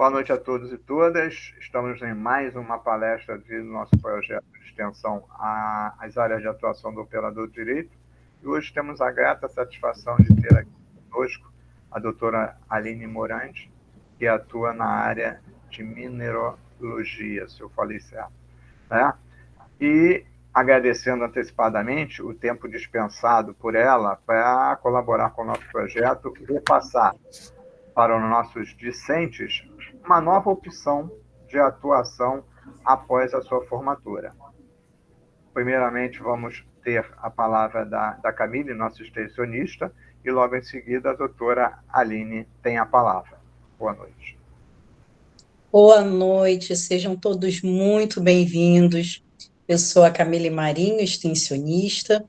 Boa noite a todos e todas. Estamos em mais uma palestra do nosso projeto de extensão às áreas de atuação do operador de direito. E hoje temos a grata satisfação de ter aqui conosco a doutora Aline Morandi, que atua na área de mineralogia, se eu falei certo, né? E agradecendo antecipadamente o tempo dispensado por ela para colaborar com o nosso projeto e repassar para os nossos discentes uma nova opção de atuação após a sua formatura. Primeiramente, vamos ter a palavra da Camille, nossa extensionista, e logo em seguida a doutora Aline tem a palavra. Boa noite. Boa noite, sejam todos muito bem-vindos. Eu sou a Camille Marinho, extensionista,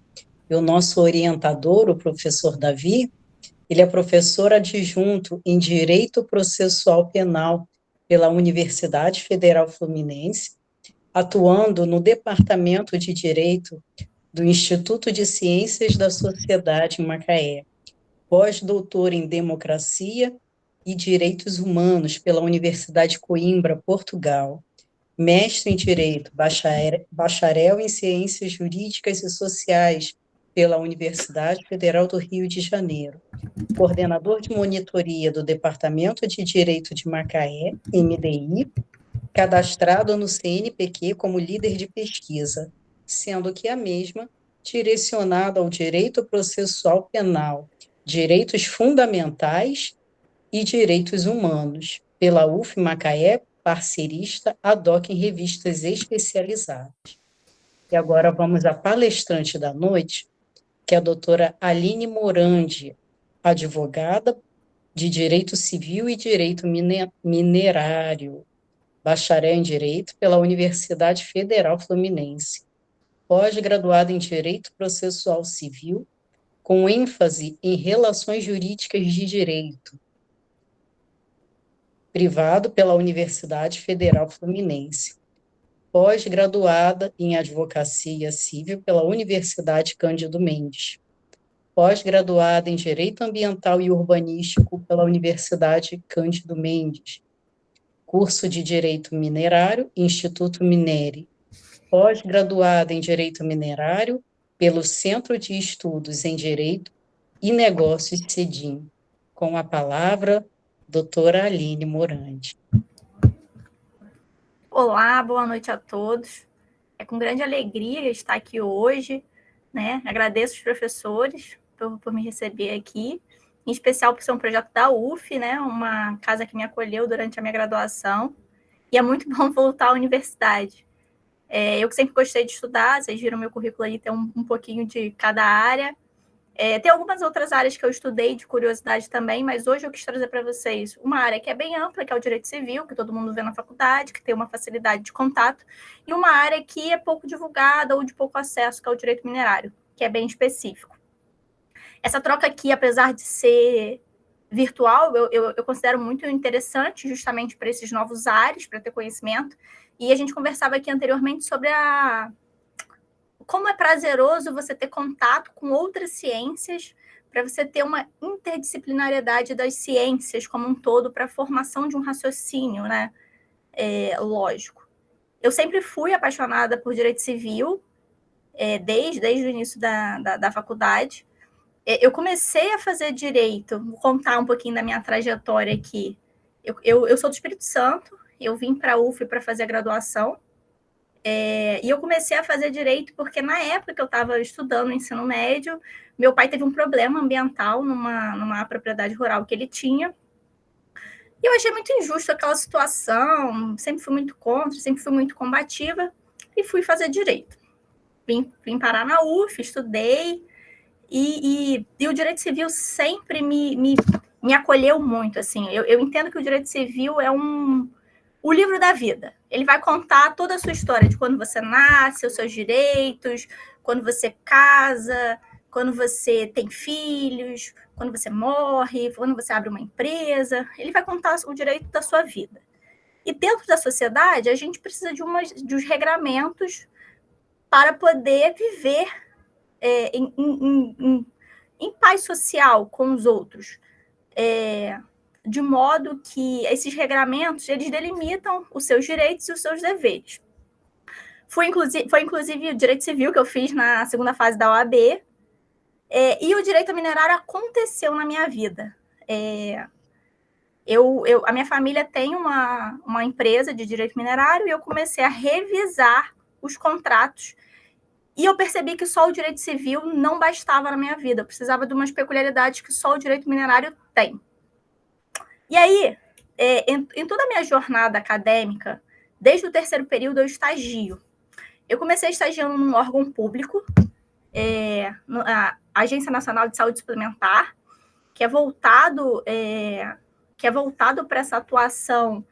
e o nosso orientador, o professor Davi, ele é professor adjunto em Direito Processual Penal pela Universidade Federal Fluminense, atuando no Departamento de Direito do Instituto de Ciências da Sociedade em Macaé, pós-doutor em Democracia e Direitos Humanos pela Universidade Coimbra, Portugal, mestre em Direito, bacharel em Ciências Jurídicas e Sociais pela Universidade Federal do Rio de Janeiro, coordenador de monitoria do Departamento de Direito de Macaé, MDI, cadastrado no CNPq como líder de pesquisa, sendo que a mesma direcionada ao direito processual penal, direitos fundamentais e direitos humanos, pela UF Macaé, parcerista ad hoc em revistas especializadas. E agora vamos à palestrante da noite, que é a doutora Aline Morandi, advogada de Direito Civil e Direito Minerário, bacharel em Direito pela Universidade Federal Fluminense, pós-graduada em Direito Processual Civil, com ênfase em Relações Jurídicas de Direito, privado pela Universidade Federal Fluminense, pós-graduada em Advocacia Civil pela Universidade Cândido Mendes, pós-graduada em Direito Ambiental e Urbanístico pela Universidade Cândido Mendes, curso de Direito Minerário, Instituto Minere, pós-graduada em Direito Minerário pelo Centro de Estudos em Direito e Negócios CEDIM. Com a palavra, doutora Aline Morandi. Olá, boa noite a todos. É com grande alegria estar aqui hoje, né? Agradeço os professores por me receber aqui, em especial por ser um projeto da UF, né? Uma casa que me acolheu durante a minha graduação, e é muito bom voltar à universidade. Eu que sempre gostei de estudar, vocês viram meu currículo aí, tem um pouquinho de cada área. Tem algumas outras áreas que eu estudei de curiosidade também, mas hoje eu quis trazer para vocês uma área que é bem ampla, que é o direito civil, que todo mundo vê na faculdade, que tem uma facilidade de contato, e uma área que é pouco divulgada ou de pouco acesso, que é o direito minerário, que é bem específico. Essa troca aqui, apesar de ser virtual, eu considero muito interessante, justamente para esses novos ares, para ter conhecimento, e a gente conversava aqui anteriormente sobre como é prazeroso você ter contato com outras ciências, para você ter uma interdisciplinariedade das ciências como um todo, para a formação de um raciocínio, né? Lógico. Eu sempre fui apaixonada por direito civil, desde o início da faculdade. Eu comecei a fazer direito, vou contar um pouquinho da minha trajetória aqui. Eu sou do Espírito Santo, eu vim para a UF para fazer a graduação, e eu comecei a fazer direito porque na época que eu estava estudando no ensino médio, meu pai teve um problema ambiental numa propriedade rural que ele tinha, e eu achei muito injusto aquela situação, sempre fui muito contra, sempre fui muito combativa, e fui fazer direito. Vim parar na UF, estudei, e o direito civil sempre me acolheu muito, assim. Eu entendo que o direito civil é o livro da vida. Ele vai contar toda a sua história, de quando você nasce, os seus direitos, quando você casa, quando você tem filhos, quando você morre, quando você abre uma empresa. Ele vai contar o direito da sua vida. E dentro da sociedade, a gente precisa de uns regramentos para poder viver em paz social com os outros. de modo que esses regramentos, eles delimitam os seus direitos e os seus deveres. Foi inclusive o direito civil que eu fiz na segunda fase da OAB, e o direito minerário aconteceu na minha vida. A minha família tem uma empresa de direito minerário e eu comecei a revisar os contratos e eu percebi que só o direito civil não bastava na minha vida. Eu precisava de umas peculiaridades que só o direito minerário tem. E aí, em toda a minha jornada acadêmica, desde o terceiro período, eu estagio. Eu comecei estagiando num órgão público, a Agência Nacional de Saúde Suplementar, que é voltado para essa atuação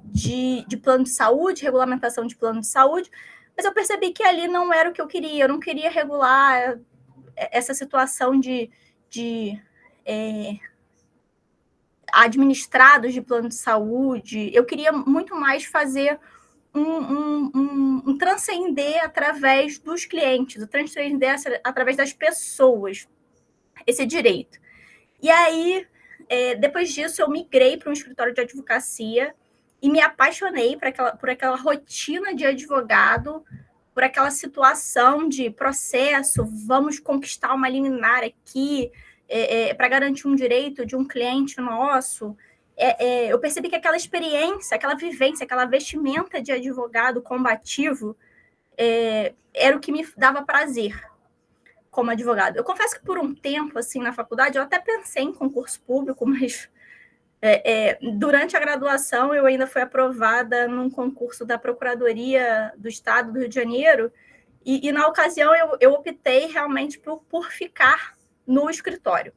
de plano de saúde, regulamentação de plano de saúde, mas eu percebi que ali não era o que eu não queria regular essa situação de administrados de plano de saúde. Eu queria muito mais fazer um transcender através dos clientes, transcender através das pessoas esse direito. E aí, depois disso, eu migrei para um escritório de advocacia e me apaixonei por aquela rotina de advogado, por aquela situação de processo, vamos conquistar uma liminar aqui para garantir um direito de um cliente nosso. Eu percebi que aquela experiência, aquela vivência, aquela vestimenta de advogado combativo era o que me dava prazer como advogado. Eu confesso que por um tempo, assim, na faculdade, eu até pensei em concurso público, mas durante a graduação eu ainda fui aprovada num concurso da Procuradoria do Estado do Rio de Janeiro e na ocasião eu optei realmente por ficar no escritório.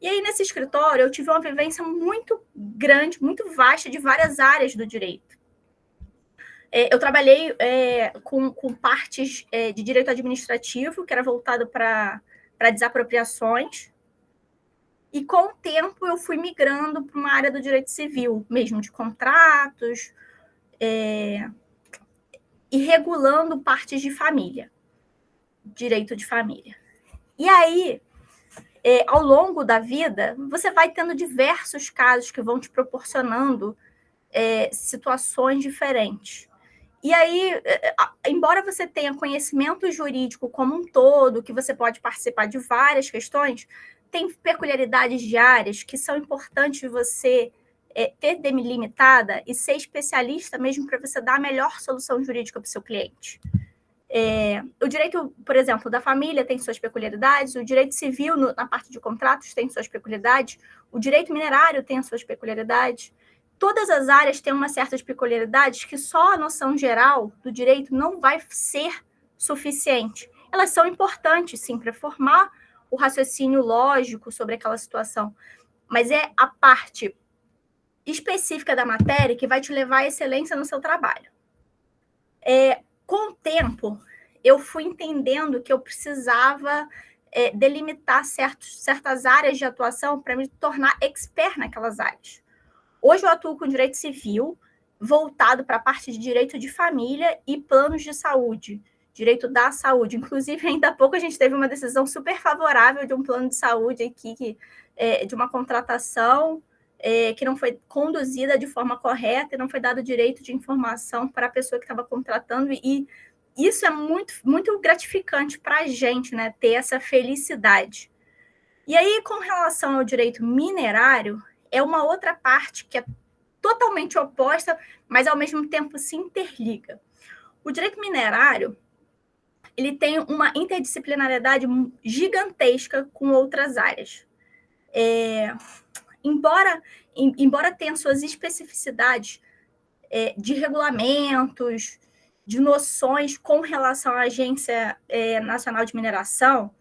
E aí, nesse escritório, eu tive uma vivência muito grande, muito vasta de várias áreas do direito. Eu trabalhei com partes de direito administrativo, que era voltado para desapropriações, e com o tempo eu fui migrando para uma área do direito civil, mesmo de contratos, e regulando partes de família, direito de família. E aí, ao longo da vida, você vai tendo diversos casos que vão te proporcionando situações diferentes. E aí, embora você tenha conhecimento jurídico como um todo, que você pode participar de várias questões, tem peculiaridades de áreas que são importantes você ter delimitada e ser especialista mesmo para você dar a melhor solução jurídica para o seu cliente. O direito, por exemplo, da família tem suas peculiaridades, o direito civil, na parte de contratos, tem suas peculiaridades, o direito minerário tem as suas peculiaridades. Todas as áreas têm umas certas peculiaridades que só a noção geral do direito não vai ser suficiente. Elas são importantes, sim, para formar o raciocínio lógico sobre aquela situação, mas é a parte específica da matéria que vai te levar à excelência no seu trabalho. Com o tempo, eu fui entendendo que eu precisava delimitar certas áreas de atuação para me tornar expert naquelas áreas. Hoje eu atuo com direito civil, voltado para a parte de direito de família e planos de saúde, direito da saúde. Inclusive, ainda há pouco a gente teve uma decisão super favorável de um plano de saúde aqui, de uma contratação que não foi conduzida de forma correta e não foi dado direito de informação para a pessoa que estava contratando. E isso é muito, muito gratificante para a gente, né, ter essa felicidade. E aí, com relação ao direito minerário, é uma outra parte que é totalmente oposta, mas ao mesmo tempo se interliga. O direito minerário, ele tem uma interdisciplinariedade gigantesca com outras áreas. Embora tenha suas especificidades de regulamentos, de noções com relação à Agência Nacional de Mineração,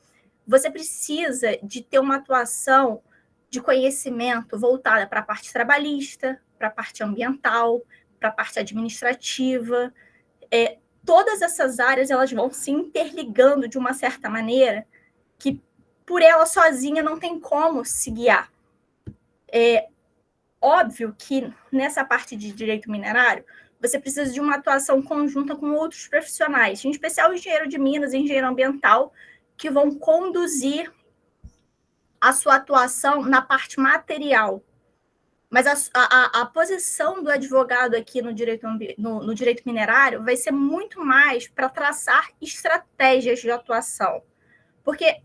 você precisa de ter uma atuação de conhecimento voltada para a parte trabalhista, para a parte ambiental, para a parte administrativa. Todas essas áreas elas vão se interligando de uma certa maneira que, por ela sozinha, não tem como se guiar. Óbvio que, nessa parte de direito minerário, você precisa de uma atuação conjunta com outros profissionais, em especial o engenheiro de minas e engenheiro ambiental, que vão conduzir a sua atuação na parte material. Mas a posição do advogado aqui no direito minerário vai ser muito mais para traçar estratégias de atuação. Porque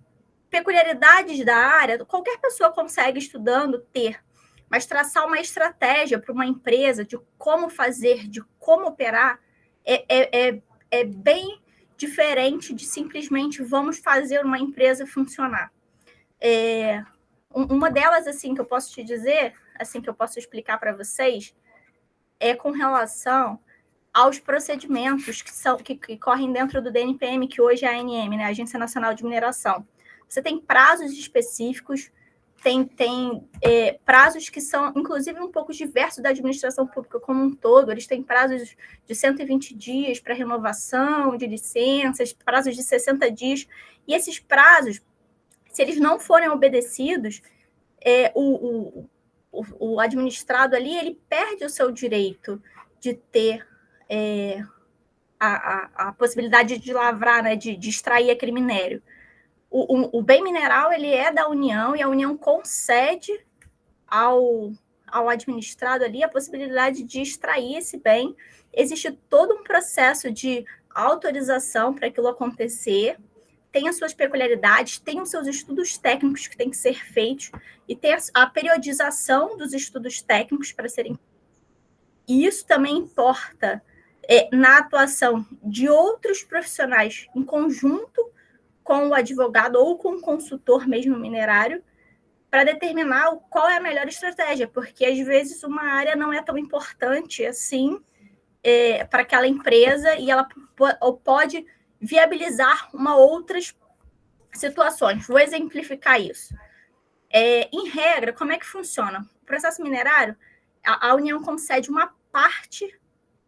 peculiaridades da área, qualquer pessoa consegue, estudando, ter. Mas traçar uma estratégia para uma empresa de como fazer, de como operar, é bem diferente de simplesmente vamos fazer uma empresa funcionar. Uma delas, assim, que eu posso te dizer, assim, que eu posso explicar para vocês, é com relação aos procedimentos que correm dentro do DNPM, que hoje é a ANM, né, Agência Nacional de Mineração. Você tem prazos específicos, tem prazos que são, inclusive, um pouco diversos da administração pública como um todo. Eles têm prazos de 120 dias para renovação de licenças, prazos de 60 dias. E esses prazos, se eles não forem obedecidos, o administrado ali, ele perde o seu direito de ter a possibilidade de lavrar, né, de extrair aquele minério. O bem mineral, ele é da União, e a União concede ao administrado ali a possibilidade de extrair esse bem. Existe todo um processo de autorização para aquilo acontecer, tem as suas peculiaridades, tem os seus estudos técnicos que têm que ser feitos, e tem a periodização dos estudos técnicos para serem. E isso também importa na atuação de outros profissionais em conjunto com o advogado ou com o consultor mesmo minerário, para determinar qual é a melhor estratégia, porque às vezes uma área não é tão importante assim para aquela empresa, e ela pode viabilizar outras situações. Vou exemplificar isso. Em regra, como é que funciona? O processo minerário, a União concede uma parte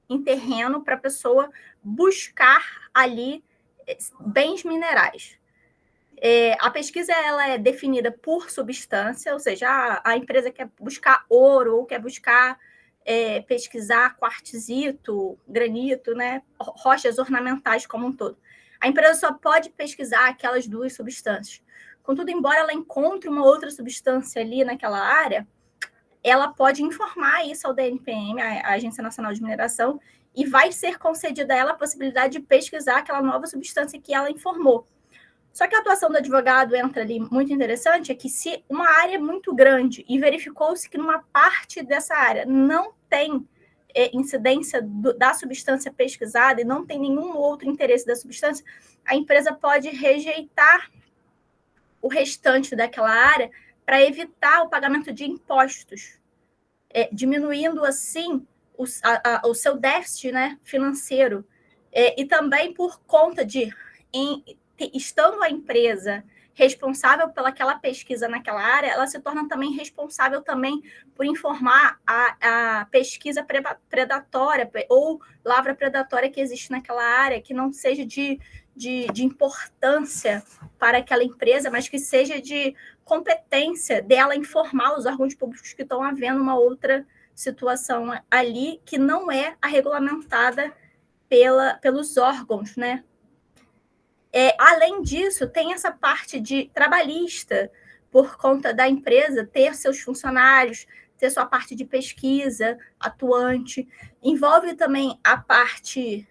em terreno para a pessoa buscar ali bens minerais. A pesquisa ela é definida por substância, ou seja, a empresa quer buscar ouro ou quer buscar pesquisar quartzito, granito, né, rochas ornamentais como um todo. A empresa só pode pesquisar aquelas duas substâncias. Contudo, embora ela encontre uma outra substância ali naquela área, ela pode informar isso ao DNPM, a Agência Nacional de Mineração, e vai ser concedida a ela a possibilidade de pesquisar aquela nova substância que ela informou. Só que a atuação do advogado entra ali muito interessante, é que se uma área é muito grande e verificou-se que numa parte dessa área não tem incidência da substância pesquisada e não tem nenhum outro interesse da substância, a empresa pode rejeitar o restante daquela área para evitar o pagamento de impostos, diminuindo assim o seu déficit, né, financeiro. E também por conta de, estando a empresa responsável pelaquela pesquisa naquela área, ela se torna também responsável também por informar a pesquisa predatória ou lavra predatória que existe naquela área, que não seja de importância para aquela empresa, mas que seja de competência dela informar os órgãos públicos que estão havendo uma outra situação ali que não é a regulamentada pelos órgãos, né? Além disso, tem essa parte de trabalhista, por conta da empresa ter seus funcionários, ter sua parte de pesquisa atuante. Envolve também a parte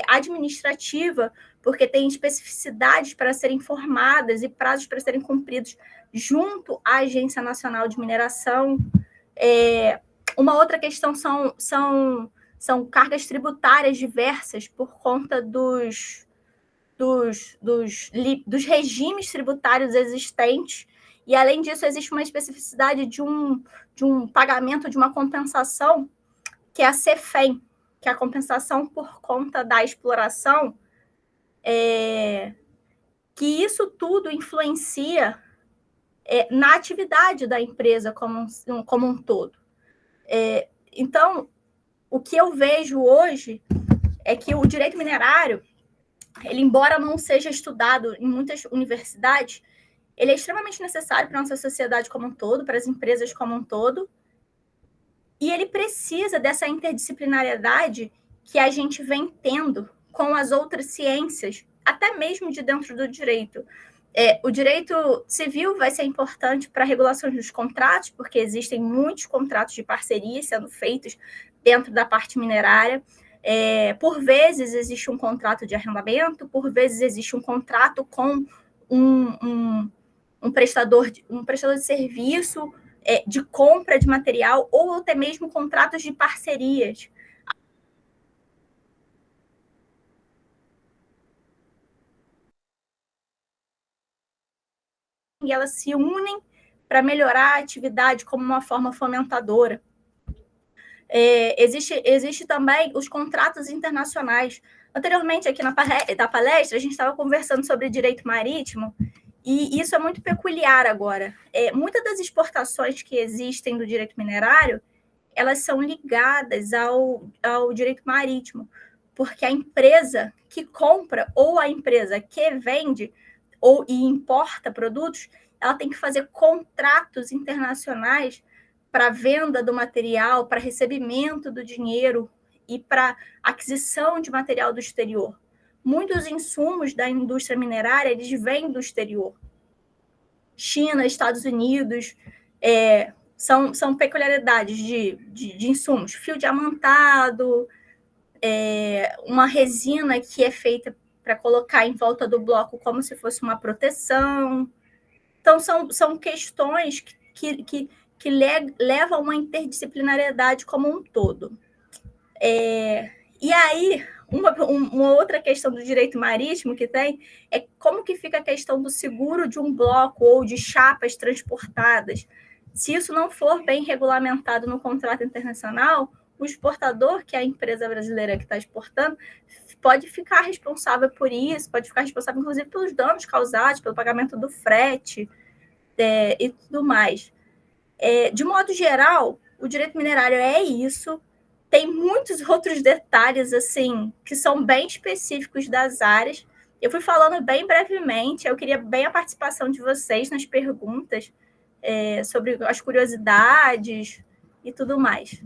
administrativa, porque tem especificidades para serem informadas e prazos para serem cumpridos junto à Agência Nacional de Mineração. Uma outra questão são cargas tributárias diversas por conta dos regimes tributários existentes, e, além disso, existe uma especificidade de um pagamento de uma compensação, que é a CEFEM, que é a compensação por conta da exploração, que isso tudo influencia na atividade da empresa como um todo. Então, o que eu vejo hoje é que o direito minerário, ele, embora não seja estudado em muitas universidades, ele é extremamente necessário para a nossa sociedade como um todo, para as empresas como um todo, e ele precisa dessa interdisciplinariedade que a gente vem tendo com as outras ciências, até mesmo de dentro do direito. O direito civil vai ser importante para a regulação dos contratos, porque existem muitos contratos de parceria sendo feitos dentro da parte minerária. Por vezes existe um contrato de arrendamento, por vezes existe um contrato com um prestador de serviço, de compra de material, ou até mesmo contratos de parcerias. E elas se unem para melhorar a atividade como uma forma fomentadora. Existe também os contratos internacionais. Anteriormente, aqui na palestra, a gente estava conversando sobre direito marítimo, e isso é muito peculiar agora. Muitas das exportações que existem do direito minerário, elas são ligadas ao direito marítimo, porque a empresa que compra ou a empresa que vende e importa produtos, ela tem que fazer contratos internacionais para venda do material, para recebimento do dinheiro e para aquisição de material do exterior. Muitos insumos da indústria minerária, eles vêm do exterior. China, Estados Unidos, são peculiaridades de insumos. Fio diamantado, uma resina que é feita para colocar em volta do bloco como se fosse uma proteção. Então, são questões que levam a uma interdisciplinariedade como um todo. E aí, uma outra questão do direito marítimo que tem é como que fica a questão do seguro de um bloco ou de chapas transportadas. Se isso não for bem regulamentado no contrato internacional, o exportador, que é a empresa brasileira que está exportando, pode ficar responsável por isso, pode ficar responsável, inclusive, pelos danos causados, pelo pagamento do frete e tudo mais. De modo geral, o direito minerário é isso. Tem muitos outros detalhes, assim, que são bem específicos das áreas. Eu fui falando bem brevemente, eu queria bem a participação de vocês nas perguntas sobre as curiosidades e tudo mais.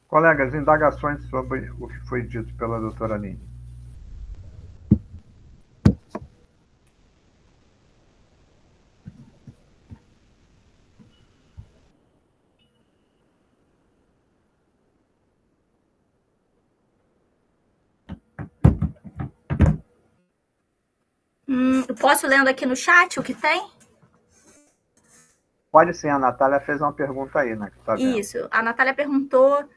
Colegas, indagações sobre o que foi dito pela doutora Aline. Posso lendo aqui no chat o que tem? Pode sim, a Natália fez uma pergunta aí, né? Que tá vendo. Isso, a Natália perguntou,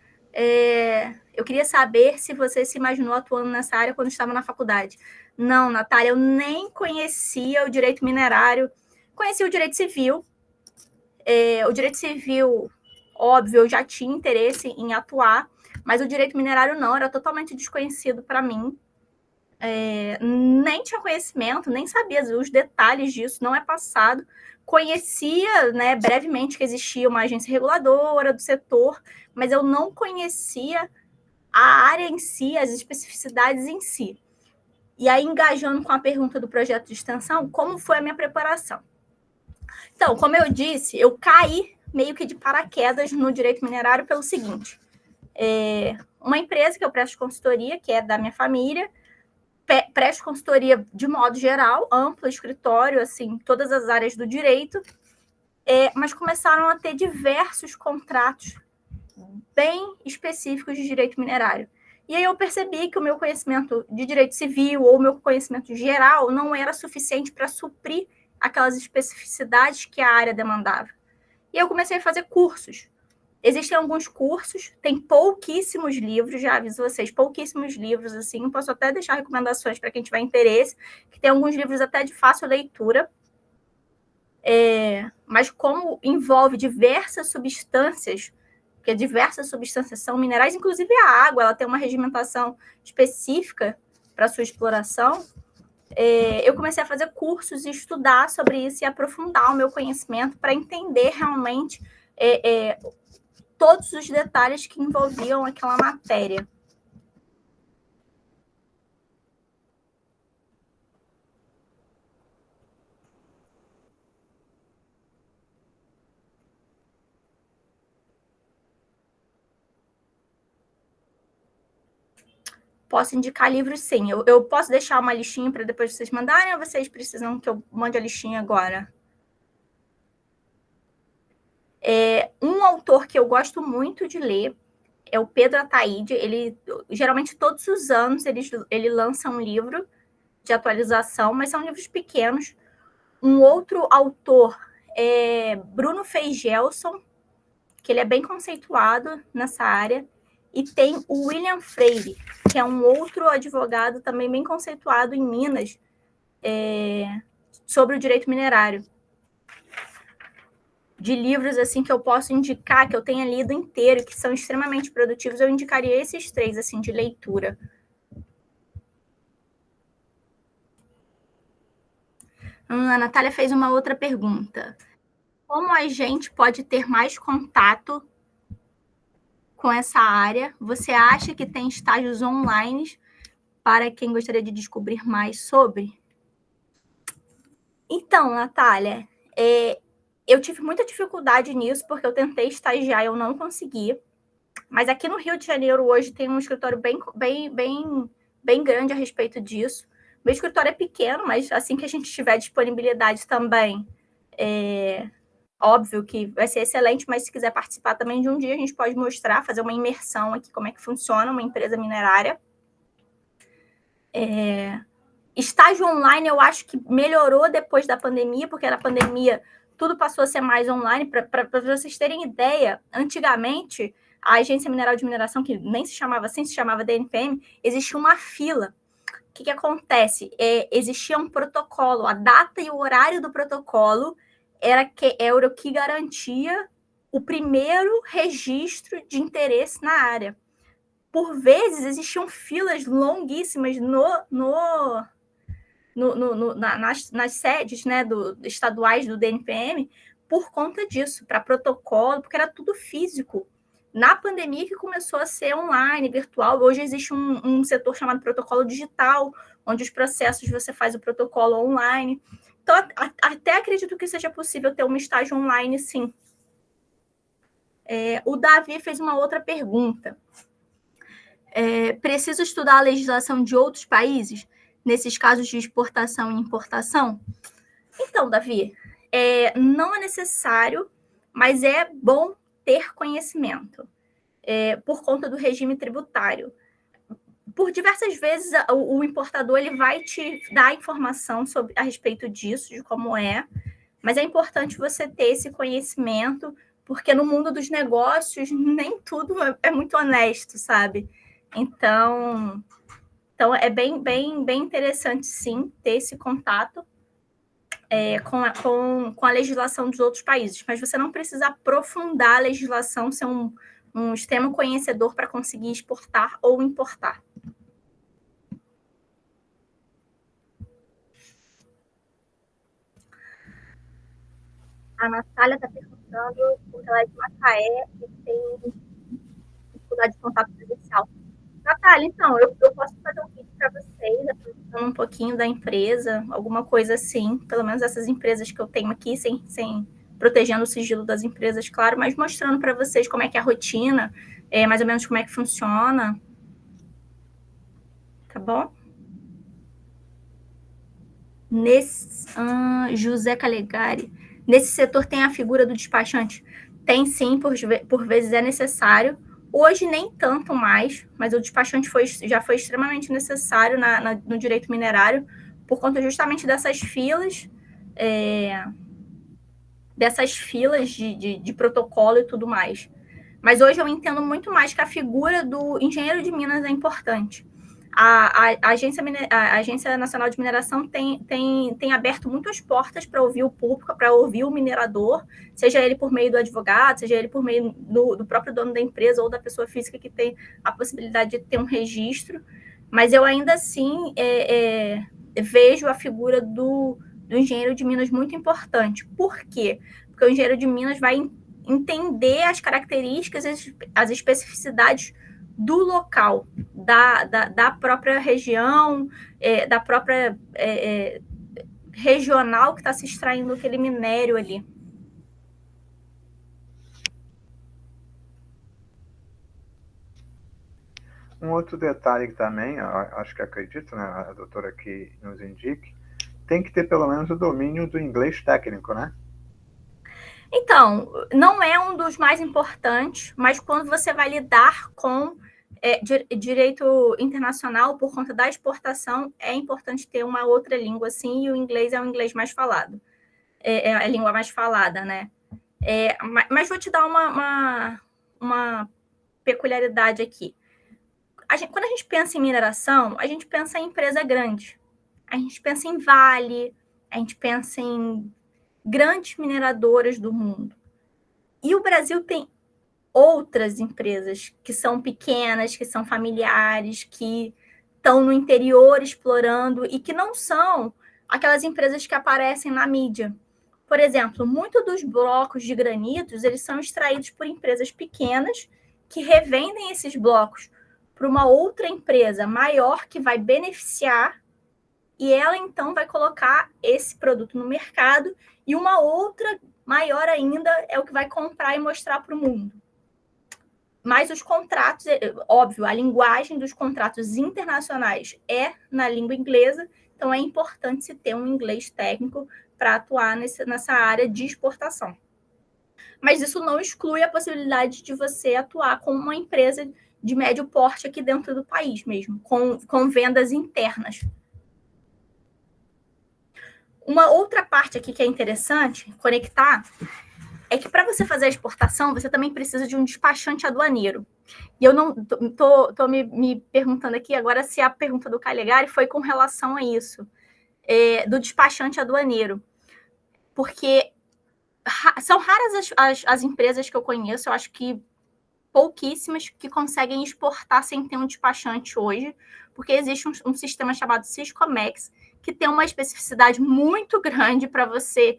eu queria saber se você se imaginou atuando nessa área quando estava na faculdade. Não, Natália, eu nem conhecia o direito minerário, conhecia o direito civil. O direito civil, óbvio, eu já tinha interesse em atuar, mas o direito minerário não, era totalmente desconhecido para mim. Nem tinha conhecimento, nem sabia os detalhes disso, não é passado. Conhecia, né, brevemente que existia uma agência reguladora do setor, mas eu não conhecia a área em si, as especificidades em si. E aí, engajando com a pergunta do projeto de extensão, como foi a minha preparação? Então, como eu disse, eu caí meio que de paraquedas no direito minerário pelo seguinte: uma empresa que eu presto consultoria, que é da minha família, presto consultoria de modo geral, amplo, escritório, assim, todas as áreas do direito, mas começaram a ter diversos contratos bem específicos de direito minerário. E aí eu percebi que o meu conhecimento de direito civil ou o meu conhecimento geral não era suficiente para suprir aquelas especificidades que a área demandava. E eu comecei a fazer cursos. Existem alguns cursos, tem pouquíssimos livros, já aviso vocês, pouquíssimos livros, assim, posso até deixar recomendações para quem tiver interesse, que tem alguns livros até de fácil leitura, mas como envolve diversas substâncias, porque diversas substâncias são minerais, inclusive a água, ela tem uma regimentação específica para sua exploração, eu comecei a fazer cursos e estudar sobre isso e aprofundar o meu conhecimento para entender realmente todos os detalhes que envolviam aquela matéria. posso indicar livros, sim. Eu posso deixar uma listinha para depois vocês mandarem, ou vocês precisam que eu mande a listinha agora? Um autor que eu gosto muito de ler é o Pedro Ataíde. Ele, geralmente, todos os anos, ele lança um livro de atualização, mas são livros pequenos. Um outro autor é Bruno Feigelson, que ele é bem conceituado nessa área. E tem o William Freire, que é um outro advogado também bem conceituado em Minas, sobre o direito minerário. De livros assim que eu posso indicar, que eu tenha lido inteiro, que são extremamente produtivos, eu indicaria esses 3 assim, de leitura. A Natália fez uma outra pergunta. Como a gente pode ter mais contato com essa área? Você acha que tem estágios online para quem gostaria de descobrir mais sobre? Então, Natália, eu tive muita dificuldade nisso, porque eu tentei estagiar e eu não consegui. Mas aqui no Rio de Janeiro, hoje, tem um escritório bem grande a respeito disso. Meu escritório é pequeno, mas assim que a gente tiver disponibilidade também, óbvio que vai ser excelente, mas se quiser participar também de um dia, a gente pode mostrar, fazer uma imersão aqui, como é que funciona uma empresa minerária. Estágio online, eu acho que melhorou depois da pandemia, porque na pandemia tudo passou a ser mais online. Para vocês terem ideia, antigamente, a Agência Mineral de Mineração, que nem se chamava assim, se chamava DNPM, existia uma fila. O que acontece? Existia um protocolo, a data e o horário do protocolo era o que garantia o primeiro registro de interesse na área. Por vezes, existiam filas longuíssimas nas sedes, né, estaduais do DNPM, por conta disso, para protocolo, porque era tudo físico. Na pandemia que começou a ser online, virtual, hoje existe um setor chamado protocolo digital, onde os processos você faz o protocolo online. Então, até acredito que seja possível ter um estágio online, sim. O Davi fez uma outra pergunta. Preciso estudar a legislação de outros países nesses casos de exportação e importação? Então, Davi, não é necessário, mas é bom ter conhecimento por conta do regime tributário. Por diversas vezes, o importador ele vai te dar informação a respeito disso, de como é, mas é importante você ter esse conhecimento, porque no mundo dos negócios nem tudo é muito honesto, sabe? Então é bem interessante, sim, ter esse contato com a legislação dos outros países, mas você não precisa aprofundar a legislação, ser um extremo conhecedor para conseguir exportar ou importar. A Natália está perguntando porque ela é de Macaé e tem dificuldade de contato presencial. Natália, então, eu posso fazer um vídeo para vocês, apresentando um pouquinho da empresa, alguma coisa assim, pelo menos essas empresas que eu tenho aqui, sem protegendo o sigilo das empresas, claro, mas mostrando para vocês como é que é a rotina, mais ou menos como é que funciona. Tá bom? José Calegari. Nesse setor tem a figura do despachante? Tem sim, por vezes é necessário. Hoje nem tanto mais, mas o despachante já foi extremamente necessário no direito minerário, por conta justamente dessas filas, de protocolo e tudo mais. Mas hoje eu entendo muito mais que a figura do engenheiro de minas é importante. A Agência Nacional de Mineração tem aberto muitas portas para ouvir o público, para ouvir o minerador, seja ele por meio do advogado, seja ele por meio do próprio dono da empresa ou da pessoa física que tem a possibilidade de ter um registro. Mas eu ainda assim vejo a figura do engenheiro de minas muito importante. Por quê? Porque o engenheiro de minas vai entender as características, as especificidades do local, da própria região, da própria regional que está se extraindo aquele minério ali. Um outro detalhe também, acho que acredito, né, a doutora que nos indique, tem que ter pelo menos o domínio do inglês técnico, né? Então, não é um dos mais importantes, mas quando você vai lidar com direito internacional por conta da exportação, é importante ter uma outra língua, sim, e o inglês é o inglês mais falado. É a língua mais falada, né? Mas vou te dar uma peculiaridade aqui. Quando a gente pensa em mineração, a gente pensa em empresa grande. A gente pensa em Vale, a gente pensa em grandes mineradoras do mundo. E o Brasil tem outras empresas que são pequenas, que são familiares, que estão no interior explorando e que não são aquelas empresas que aparecem na mídia. Por exemplo, muitos dos blocos de granitos, eles são extraídos por empresas pequenas que revendem esses blocos para uma outra empresa maior que vai beneficiar e ela então vai colocar esse produto no mercado e uma outra maior ainda é o que vai comprar e mostrar para o mundo. Mas os contratos, óbvio, a linguagem dos contratos internacionais é na língua inglesa, então é importante se ter um inglês técnico para atuar nessa área de exportação. Mas isso não exclui a possibilidade de você atuar com uma empresa de médio porte aqui dentro do país mesmo, com vendas internas. Uma outra parte aqui que é interessante conectar é que para você fazer a exportação, você também precisa de um despachante aduaneiro. E eu não tô me perguntando aqui agora se a pergunta do Calegari foi com relação a isso, do despachante aduaneiro. Porque são raras as empresas que eu conheço, eu acho que pouquíssimas que conseguem exportar sem ter um despachante hoje, porque existe um sistema chamado Syscomex, que tem uma especificidade muito grande para você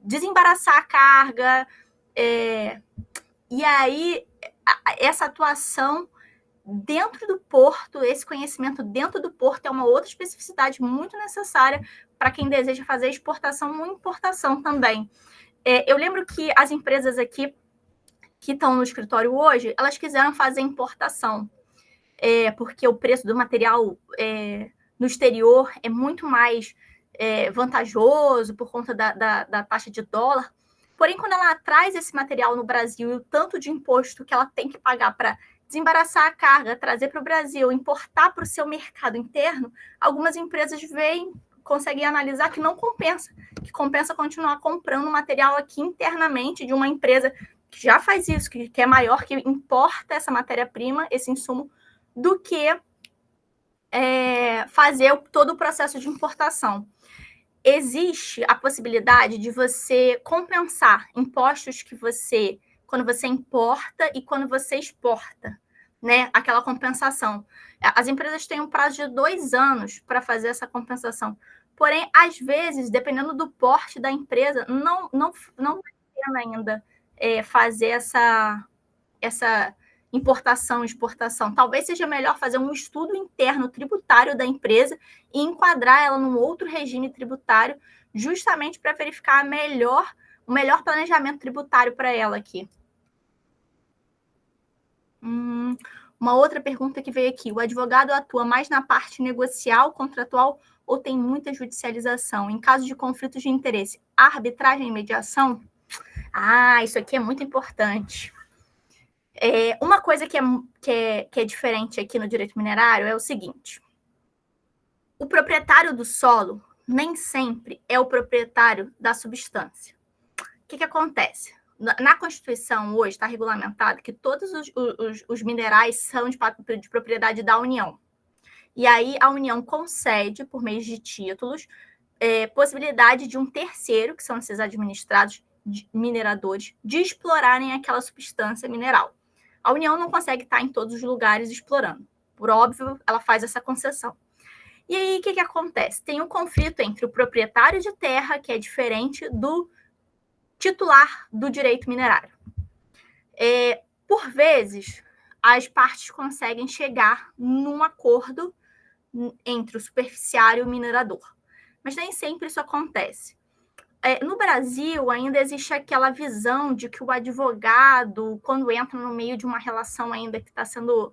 desembaraçar a carga, e aí essa atuação dentro do porto, esse conhecimento dentro do porto é uma outra especificidade muito necessária para quem deseja fazer exportação ou importação também. Eu lembro que as empresas aqui que estão no escritório hoje, elas quiseram fazer importação, porque o preço do material no exterior é muito mais vantajoso por conta da taxa de dólar. Porém, quando ela traz esse material no Brasil e o tanto de imposto que ela tem que pagar para desembaraçar a carga, trazer para o Brasil, importar para o seu mercado interno, algumas empresas conseguem analisar que não compensa, que compensa continuar comprando material aqui internamente de uma empresa que já faz isso, que é maior, que importa essa matéria-prima, esse insumo, do que fazer todo o processo de importação. Existe a possibilidade de você compensar impostos que quando você importa e quando você exporta, né? Aquela compensação. As empresas têm um prazo de 2 anos para fazer essa compensação. Porém, às vezes, dependendo do porte da empresa, não vale a pena ainda fazer essa importação e exportação. Talvez seja melhor fazer um estudo interno tributário da empresa e enquadrar ela num outro regime tributário, justamente para verificar o melhor planejamento tributário para ela aqui. Uma outra pergunta que veio aqui. O advogado atua mais na parte negocial, contratual ou tem muita judicialização? Em caso de conflitos de interesse, arbitragem e mediação? Isso aqui é muito importante. Uma coisa que é diferente aqui no direito minerário é o seguinte: o proprietário do solo nem sempre é o proprietário da substância. O que acontece? Na Constituição hoje está regulamentado que todos os minerais são de propriedade da União. E aí a União concede, por meio de títulos, possibilidade de um terceiro, que são esses administrados mineradores, de explorarem aquela substância mineral. A União não consegue estar em todos os lugares explorando. Por óbvio, ela faz essa concessão. E aí, o que acontece? Tem um conflito entre o proprietário de terra, que é diferente do titular do direito minerário. Por vezes, as partes conseguem chegar num acordo entre o superficiário e o minerador. Mas nem sempre isso acontece. No Brasil, ainda existe aquela visão de que o advogado, quando entra no meio de uma relação ainda que está sendo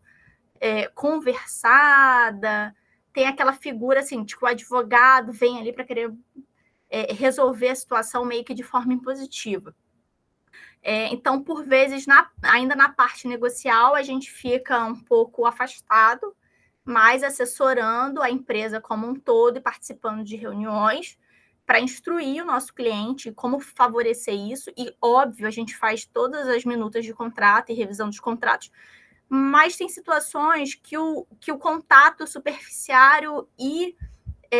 conversada, tem aquela figura assim, de que o advogado vem ali para querer resolver a situação meio que de forma impositiva. Então, por vezes, ainda na parte negocial, a gente fica um pouco afastado, mas assessorando a empresa como um todo e participando de reuniões para instruir o nosso cliente como favorecer isso. E, óbvio, a gente faz todas as minutas de contrato e revisão dos contratos, mas tem situações que o contato superficiário e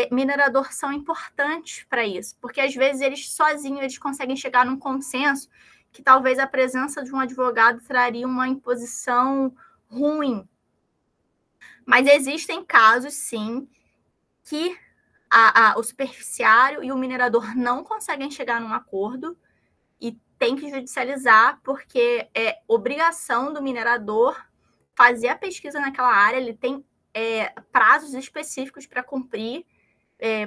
minerador são importantes para isso, porque às vezes eles sozinhos eles conseguem chegar num consenso que talvez a presença de um advogado traria uma imposição ruim. Mas existem casos, sim, que o superficiário e o minerador não conseguem chegar num acordo e tem que judicializar, porque é obrigação do minerador fazer a pesquisa naquela área, ele tem prazos específicos para cumprir.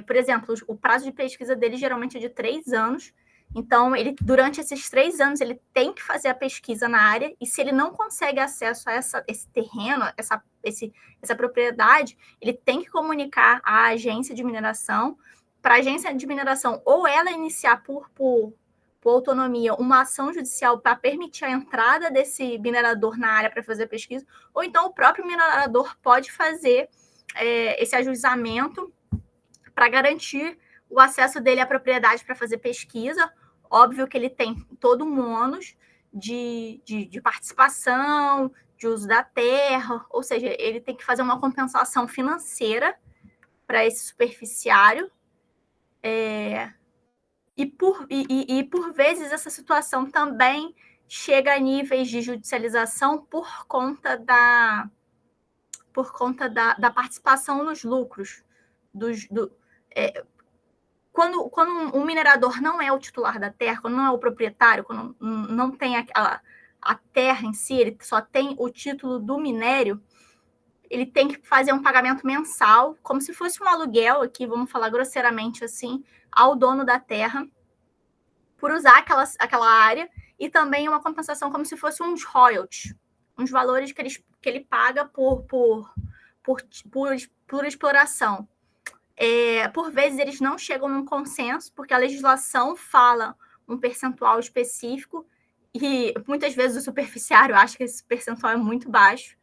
Por exemplo, o prazo de pesquisa dele geralmente é de 3 anos. Então, durante esses 3 anos, ele tem que fazer a pesquisa na área, e se ele não consegue acesso a esse terreno, essa propriedade, ele tem que comunicar à agência de mineração, para a agência de mineração ou ela iniciar por autonomia uma ação judicial para permitir a entrada desse minerador na área para fazer a pesquisa, ou então o próprio minerador pode fazer esse ajuizamento para garantir o acesso dele à propriedade para fazer pesquisa. Óbvio que ele tem todo um ônus de participação, de uso da terra, ou seja, ele tem que fazer uma compensação financeira para esse superficiário. E por vezes essa situação também chega a níveis de judicialização por conta da participação nos lucros. Quando um minerador não é o titular da terra, quando não é o proprietário, quando não tem a terra em si, ele só tem o título do minério, ele tem que fazer um pagamento mensal, como se fosse um aluguel, aqui vamos falar grosseiramente assim, ao dono da terra, por usar aquela área, e também uma compensação como se fosse uns royalties, uns valores que ele paga por exploração. Por vezes eles não chegam num consenso, porque a legislação fala um percentual específico, e muitas vezes o superficiário acha que esse percentual é muito baixo,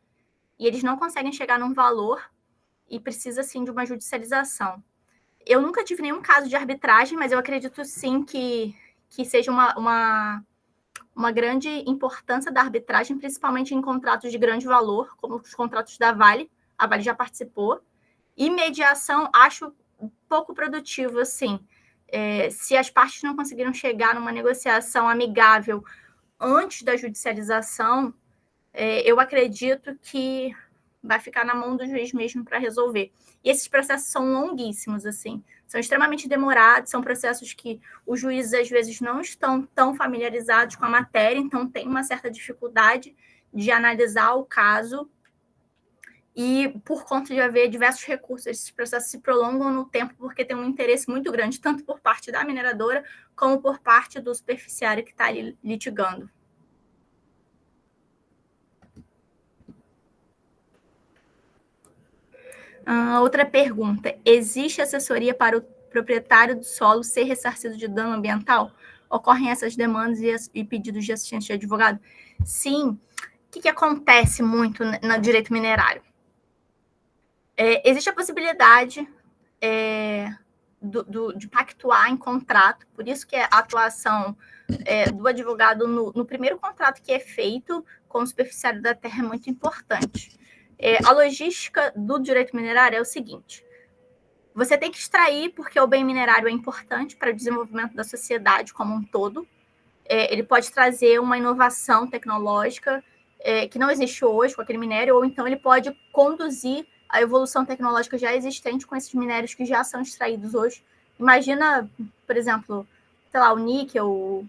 e eles não conseguem chegar num valor, e precisa, sim, de uma judicialização. Eu nunca tive nenhum caso de arbitragem, mas eu acredito, sim, que seja uma grande importância da arbitragem, principalmente em contratos de grande valor, como os contratos da Vale. A Vale já participou. E mediação, acho pouco produtivo, assim. Se as partes não conseguiram chegar numa negociação amigável antes da judicialização, eu acredito que vai ficar na mão do juiz mesmo para resolver. E esses processos são longuíssimos, assim, são extremamente demorados, são processos que os juízes, às vezes, não estão tão familiarizados com a matéria, então tem uma certa dificuldade de analisar o caso, e por conta de haver diversos recursos, esses processos se prolongam no tempo, porque tem um interesse muito grande, tanto por parte da mineradora, como por parte do superficiário que está ali litigando. Outra pergunta: existe assessoria para o proprietário do solo ser ressarcido de dano ambiental? Ocorrem essas demandas e pedidos de assistência de advogado? Sim. O que acontece muito no direito minerário? Existe a possibilidade de pactuar em contrato, por isso que a atuação do advogado no primeiro contrato que é feito com o superficiário da terra é muito importante. A logística do direito minerário é o seguinte: você tem que extrair, porque o bem minerário é importante para o desenvolvimento da sociedade como um todo. Ele pode trazer uma inovação tecnológica que não existe hoje com aquele minério, ou então ele pode conduzir a evolução tecnológica já existente com esses minérios que já são extraídos hoje. Imagina, por exemplo, sei lá, o níquel,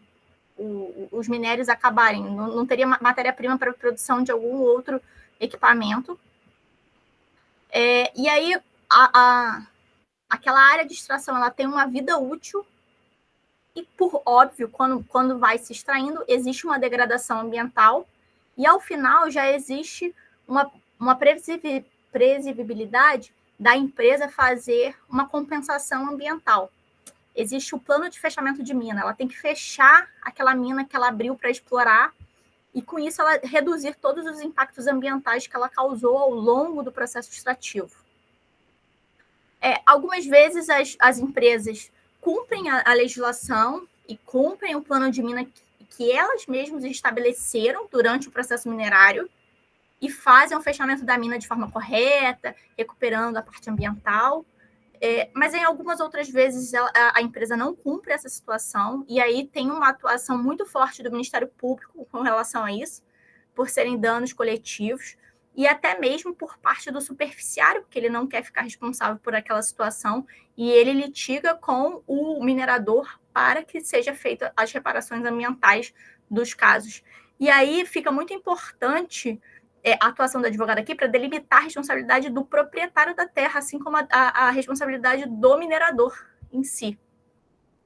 os minérios acabarem, não teria matéria-prima para a produção de algum outro equipamento. E aí, aquela área de extração ela tem uma vida útil, e, por óbvio, quando vai se extraindo, existe uma degradação ambiental, e ao final já existe uma previsibilidade da empresa fazer uma compensação ambiental. Existe o plano de fechamento de mina, ela tem que fechar aquela mina que ela abriu para explorar e, com isso, ela reduzir todos os impactos ambientais que ela causou ao longo do processo extrativo. Algumas vezes as empresas cumprem a legislação e cumprem o plano de mina que elas mesmas estabeleceram durante o processo minerário e fazem o fechamento da mina de forma correta, recuperando a parte ambiental. Mas em algumas outras vezes a empresa não cumpre essa situação, e aí tem uma atuação muito forte do Ministério Público com relação a isso, por serem danos coletivos, e até mesmo por parte do superficiário, porque ele não quer ficar responsável por aquela situação, e ele litiga com o minerador para que seja feita as reparações ambientais dos casos. E aí fica muito importante a atuação do advogado aqui para delimitar a responsabilidade do proprietário da terra, assim como a responsabilidade do minerador em si.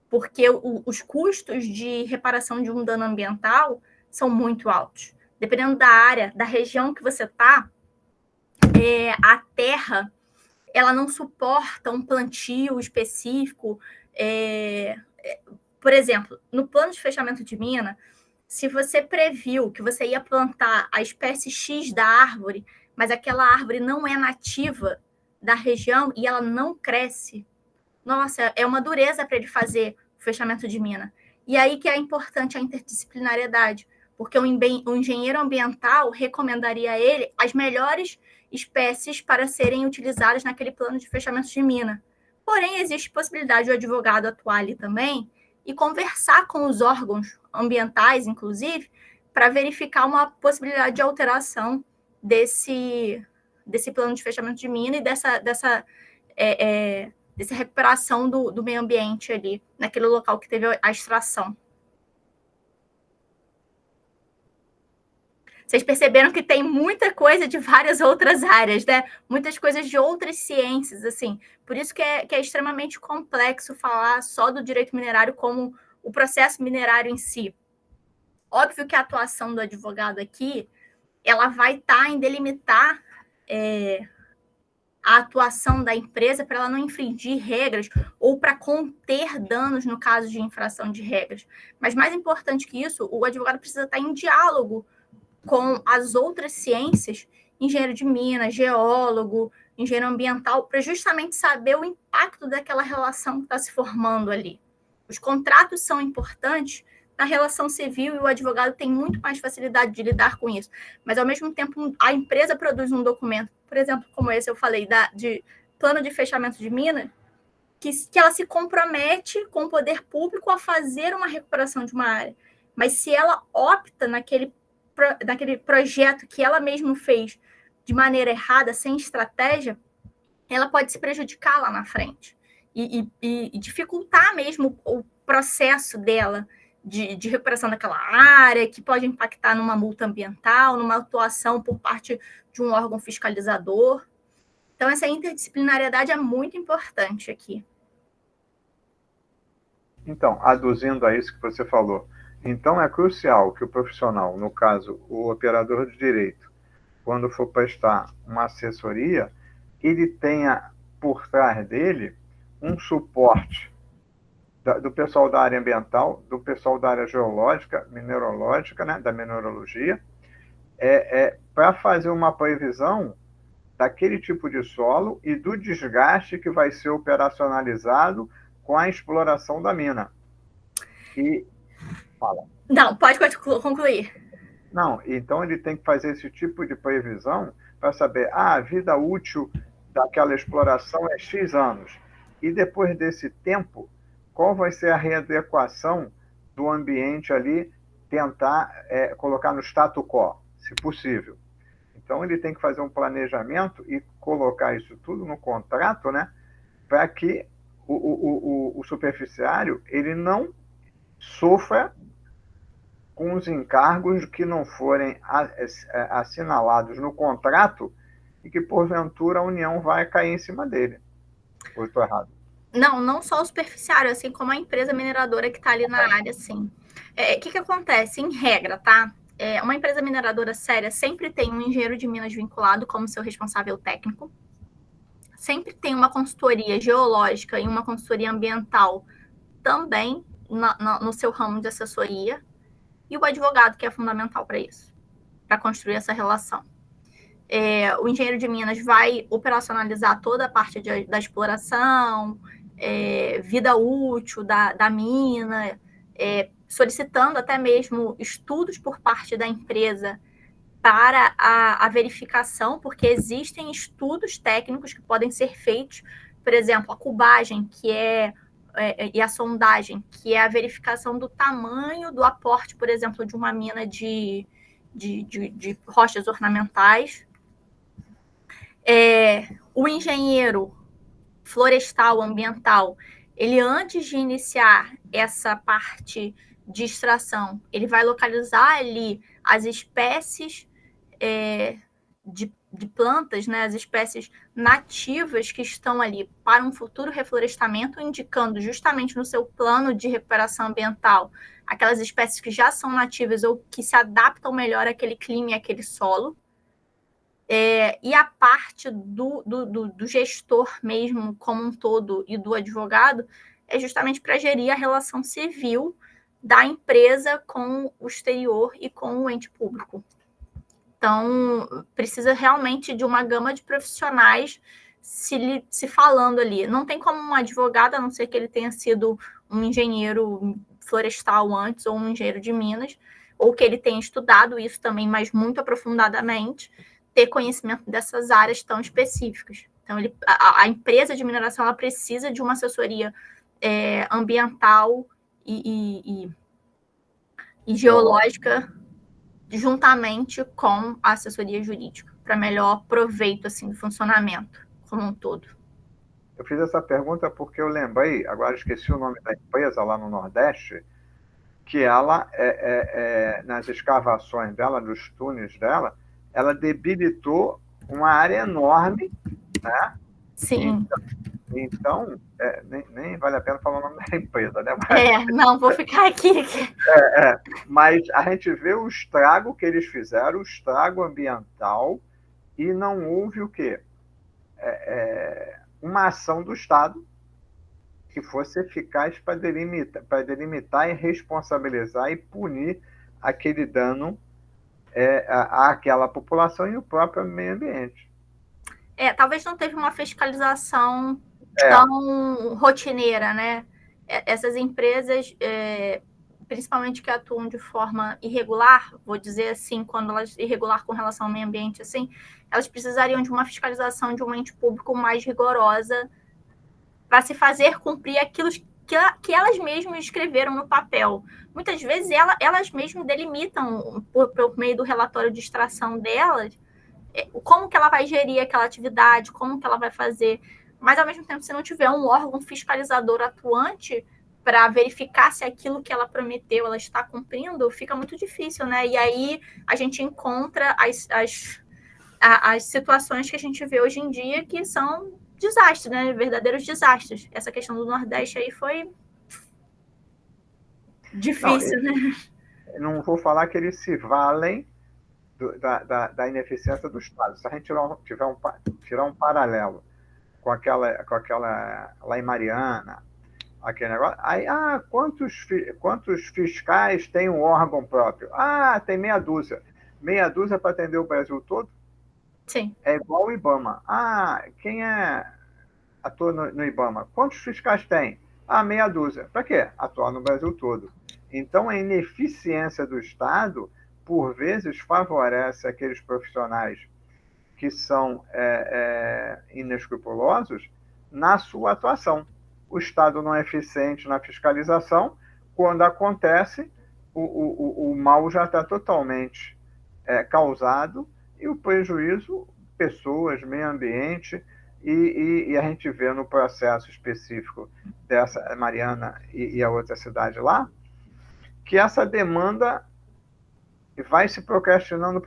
Porque os custos de reparação de um dano ambiental são muito altos. Dependendo da área, da região que você está, a terra ela não suporta um plantio específico. Por exemplo, no plano de fechamento de mina, se você previu que você ia plantar a espécie X da árvore, mas aquela árvore não é nativa da região e ela não cresce, nossa, é uma dureza para ele fazer o fechamento de mina. E aí que é importante a interdisciplinariedade, porque o engenheiro ambiental recomendaria a ele as melhores espécies para serem utilizadas naquele plano de fechamento de mina. Porém, existe possibilidade do advogado atuar ali também e conversar com os órgãos ambientais, inclusive, para verificar uma possibilidade de alteração desse plano de fechamento de mina e dessa recuperação do meio ambiente ali, naquele local que teve a extração. Vocês perceberam que tem muita coisa de várias outras áreas, né? Muitas coisas de outras ciências, assim. Por isso que é extremamente complexo falar só do direito minerário como o processo minerário em si. Óbvio que a atuação do advogado aqui, ela vai estar em delimitar a atuação da empresa para ela não infringir regras ou para conter danos no caso de infração de regras. Mas mais importante que isso, o advogado precisa estar em diálogo com as outras ciências, engenheiro de minas, geólogo, engenheiro ambiental, para justamente saber o impacto daquela relação que está se formando ali. Os contratos são importantes na relação civil e o advogado tem muito mais facilidade de lidar com isso. Mas, ao mesmo tempo, a empresa produz um documento, por exemplo, como esse eu falei, de plano de fechamento de mina, que ela se compromete com o poder público a fazer uma recuperação de uma área. Mas se ela opta naquele projeto que ela mesma fez de maneira errada, sem estratégia, ela pode se prejudicar lá na frente e dificultar mesmo o processo dela de recuperação daquela área, que pode impactar numa multa ambiental, numa atuação por parte de um órgão fiscalizador. Então, essa interdisciplinariedade é muito importante aqui. Então, aduzindo a isso que você falou, então é crucial que o profissional, no caso, o operador de direito, quando for prestar uma assessoria, ele tenha por trás dele um suporte do pessoal da área ambiental, do pessoal da área geológica, mineralógica, né, da mineralogia, para fazer uma previsão daquele tipo de solo e do desgaste que vai ser operacionalizado com a exploração da mina. E fala. Não, pode concluir. Não, então ele tem que fazer esse tipo de previsão para saber, a vida útil daquela exploração é X anos. E depois desse tempo, qual vai ser a readequação do ambiente ali, tentar colocar no status quo, se possível. Então ele tem que fazer um planejamento e colocar isso tudo no contrato, né, para que o superficiário ele não sofra com os encargos que não forem assinalados no contrato e que, porventura, a União vai cair em cima dele. Ou estou errado? Não só o superficiário, assim como a empresa mineradora que está ali na área, sim. O que acontece? Em regra, tá? uma empresa mineradora séria sempre tem um engenheiro de minas vinculado como seu responsável técnico, sempre tem uma consultoria geológica e uma consultoria ambiental também no seu ramo de assessoria, e o advogado, que é fundamental para isso, para construir essa relação. O engenheiro de minas vai operacionalizar toda a parte da exploração, vida útil da mina, solicitando até mesmo estudos por parte da empresa para a verificação, porque existem estudos técnicos que podem ser feitos, por exemplo, a cubagem, e a sondagem, que é a verificação do tamanho do aporte, por exemplo, de uma mina de rochas ornamentais. O engenheiro florestal, ambiental, ele, antes de iniciar essa parte de extração, ele vai localizar ali as espécies de plantas, né, as espécies nativas que estão ali para um futuro reflorestamento, indicando justamente no seu plano de recuperação ambiental aquelas espécies que já são nativas ou que se adaptam melhor àquele clima e àquele solo. E a parte do gestor mesmo, como um todo, e do advogado, é justamente para gerir a relação civil da empresa com o exterior e com o ente público. Então, precisa realmente de uma gama de profissionais se falando ali. Não tem como um advogado, a não ser que ele tenha sido um engenheiro florestal antes, ou um engenheiro de minas, ou que ele tenha estudado isso também, mas muito aprofundadamente, ter conhecimento dessas áreas tão específicas. Então, a empresa de mineração, ela precisa de uma assessoria ambiental e geológica, juntamente com a assessoria jurídica, para melhor proveito assim, do funcionamento como um todo. Eu fiz essa pergunta porque eu lembrei, agora esqueci o nome da empresa lá no Nordeste, que ela, nas escavações dela, nos túneis dela, ela debilitou uma área enorme, né? Sim. Então nem vale a pena falar o nome da empresa, né? Não, vou ficar aqui. Mas a gente vê o estrago que eles fizeram, o estrago ambiental, e não houve o quê? Uma ação do Estado que fosse eficaz para delimitar e responsabilizar e punir aquele dano àquela população e o próprio meio ambiente. Talvez não teve uma fiscalização tão rotineira, né? Essas empresas, principalmente que atuam de forma irregular, vou dizer assim, quando elas irregular com relação ao meio ambiente, assim, elas precisariam de uma fiscalização de um ente público mais rigorosa para se fazer cumprir aquilo que elas mesmas escreveram no papel. Muitas vezes elas mesmas delimitam, por meio do relatório de extração delas, como que ela vai gerir aquela atividade, como que ela vai fazer. Mas, ao mesmo tempo, se não tiver um órgão fiscalizador atuante para verificar se aquilo que ela prometeu ela está cumprindo, fica muito difícil, né? E aí a gente encontra as situações que a gente vê hoje em dia, que são desastres, né? Verdadeiros desastres. Essa questão do Nordeste aí foi difícil, né? Não vou falar que eles se valem da ineficiência do Estado. Se a gente tirar um paralelo com aquela lá em Mariana, aquele negócio, aí, quantos fiscais tem um órgão próprio? Tem meia dúzia. Meia dúzia para atender o Brasil todo? Sim. É igual o IBAMA. Quem atua no IBAMA? Quantos fiscais tem? Meia dúzia. Para quê? Atuar no Brasil todo. Então, a ineficiência do Estado, por vezes, favorece aqueles profissionais que são inescrupulosos na sua atuação. O Estado não é eficiente na fiscalização. Quando acontece, o mal já está totalmente causado, e o prejuízo, pessoas, meio ambiente, e a gente vê no processo específico dessa Mariana e a outra cidade lá, que essa demanda vai se procrastinando,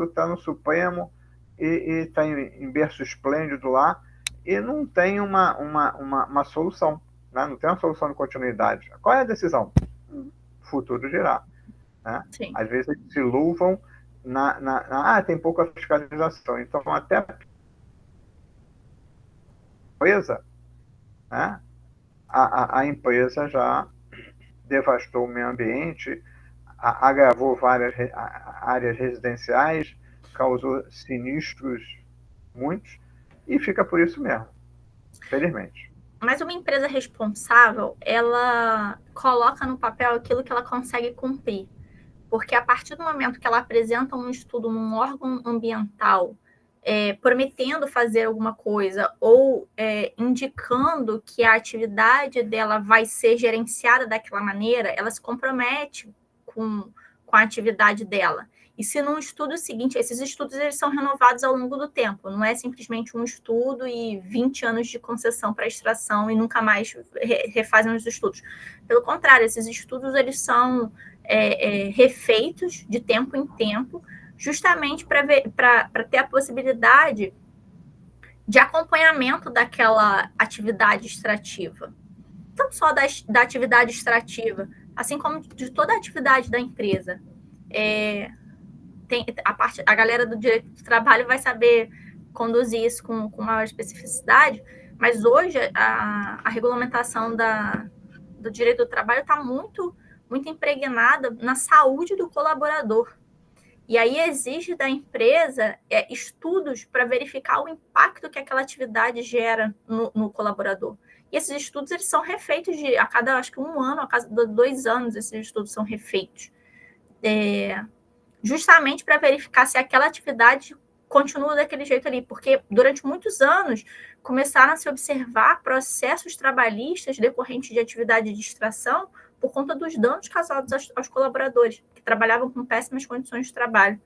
está no Supremo, e está em berço esplêndido lá, e não tem uma solução, né? Não tem uma solução de continuidade. Qual é a decisão? O futuro dirá. né? Sim. Às vezes eles se louvam tem pouca fiscalização. Então, até a empresa, né? A empresa já devastou o meio ambiente, agravou várias áreas residenciais, causou sinistros muitos, e fica por isso mesmo, felizmente. Mas uma empresa responsável, ela coloca no papel aquilo que ela consegue cumprir. Porque a partir do momento que ela apresenta um estudo num órgão ambiental, prometendo fazer alguma coisa ou indicando que a atividade dela vai ser gerenciada daquela maneira, ela se compromete com a atividade dela. E se num estudo seguinte, esses estudos eles são renovados ao longo do tempo, não é simplesmente um estudo e 20 anos de concessão para extração e nunca mais refazem os estudos. Pelo contrário, esses estudos eles são refeitos de tempo em tempo, justamente para ter a possibilidade de acompanhamento daquela atividade extrativa. Não só da atividade extrativa, assim como de toda a atividade da empresa. A galera do direito do trabalho vai saber conduzir isso com maior especificidade, mas hoje a regulamentação do direito do trabalho está muito impregnada na saúde do colaborador. E aí exige da empresa estudos para verificar o impacto que aquela atividade gera no colaborador. E esses estudos eles são refeitos a cada, acho que 1 ano, a cada 2 anos, esses estudos são refeitos. Justamente para verificar se aquela atividade continua daquele jeito ali, porque durante muitos anos começaram a se observar processos trabalhistas decorrentes de atividade de extração por conta dos danos causados aos colaboradores, que trabalhavam com péssimas condições de trabalho.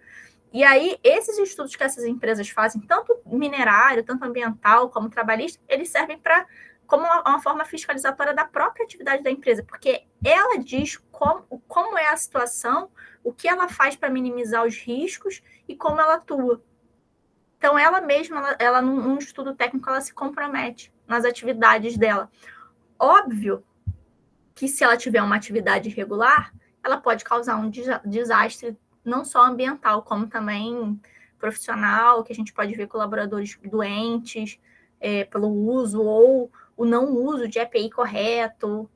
E aí, esses estudos que essas empresas fazem, tanto minerário, tanto ambiental, como trabalhista, eles servem como uma forma fiscalizatória da própria atividade da empresa, porque ela diz como é a situação, o que ela faz para minimizar os riscos e como ela atua. Então, ela mesma, ela num estudo técnico, ela se compromete nas atividades dela. Óbvio que se ela tiver uma atividade irregular, ela pode causar um desastre não só ambiental, como também profissional, que a gente pode ver colaboradores doentes pelo uso ou o não uso de EPI correto.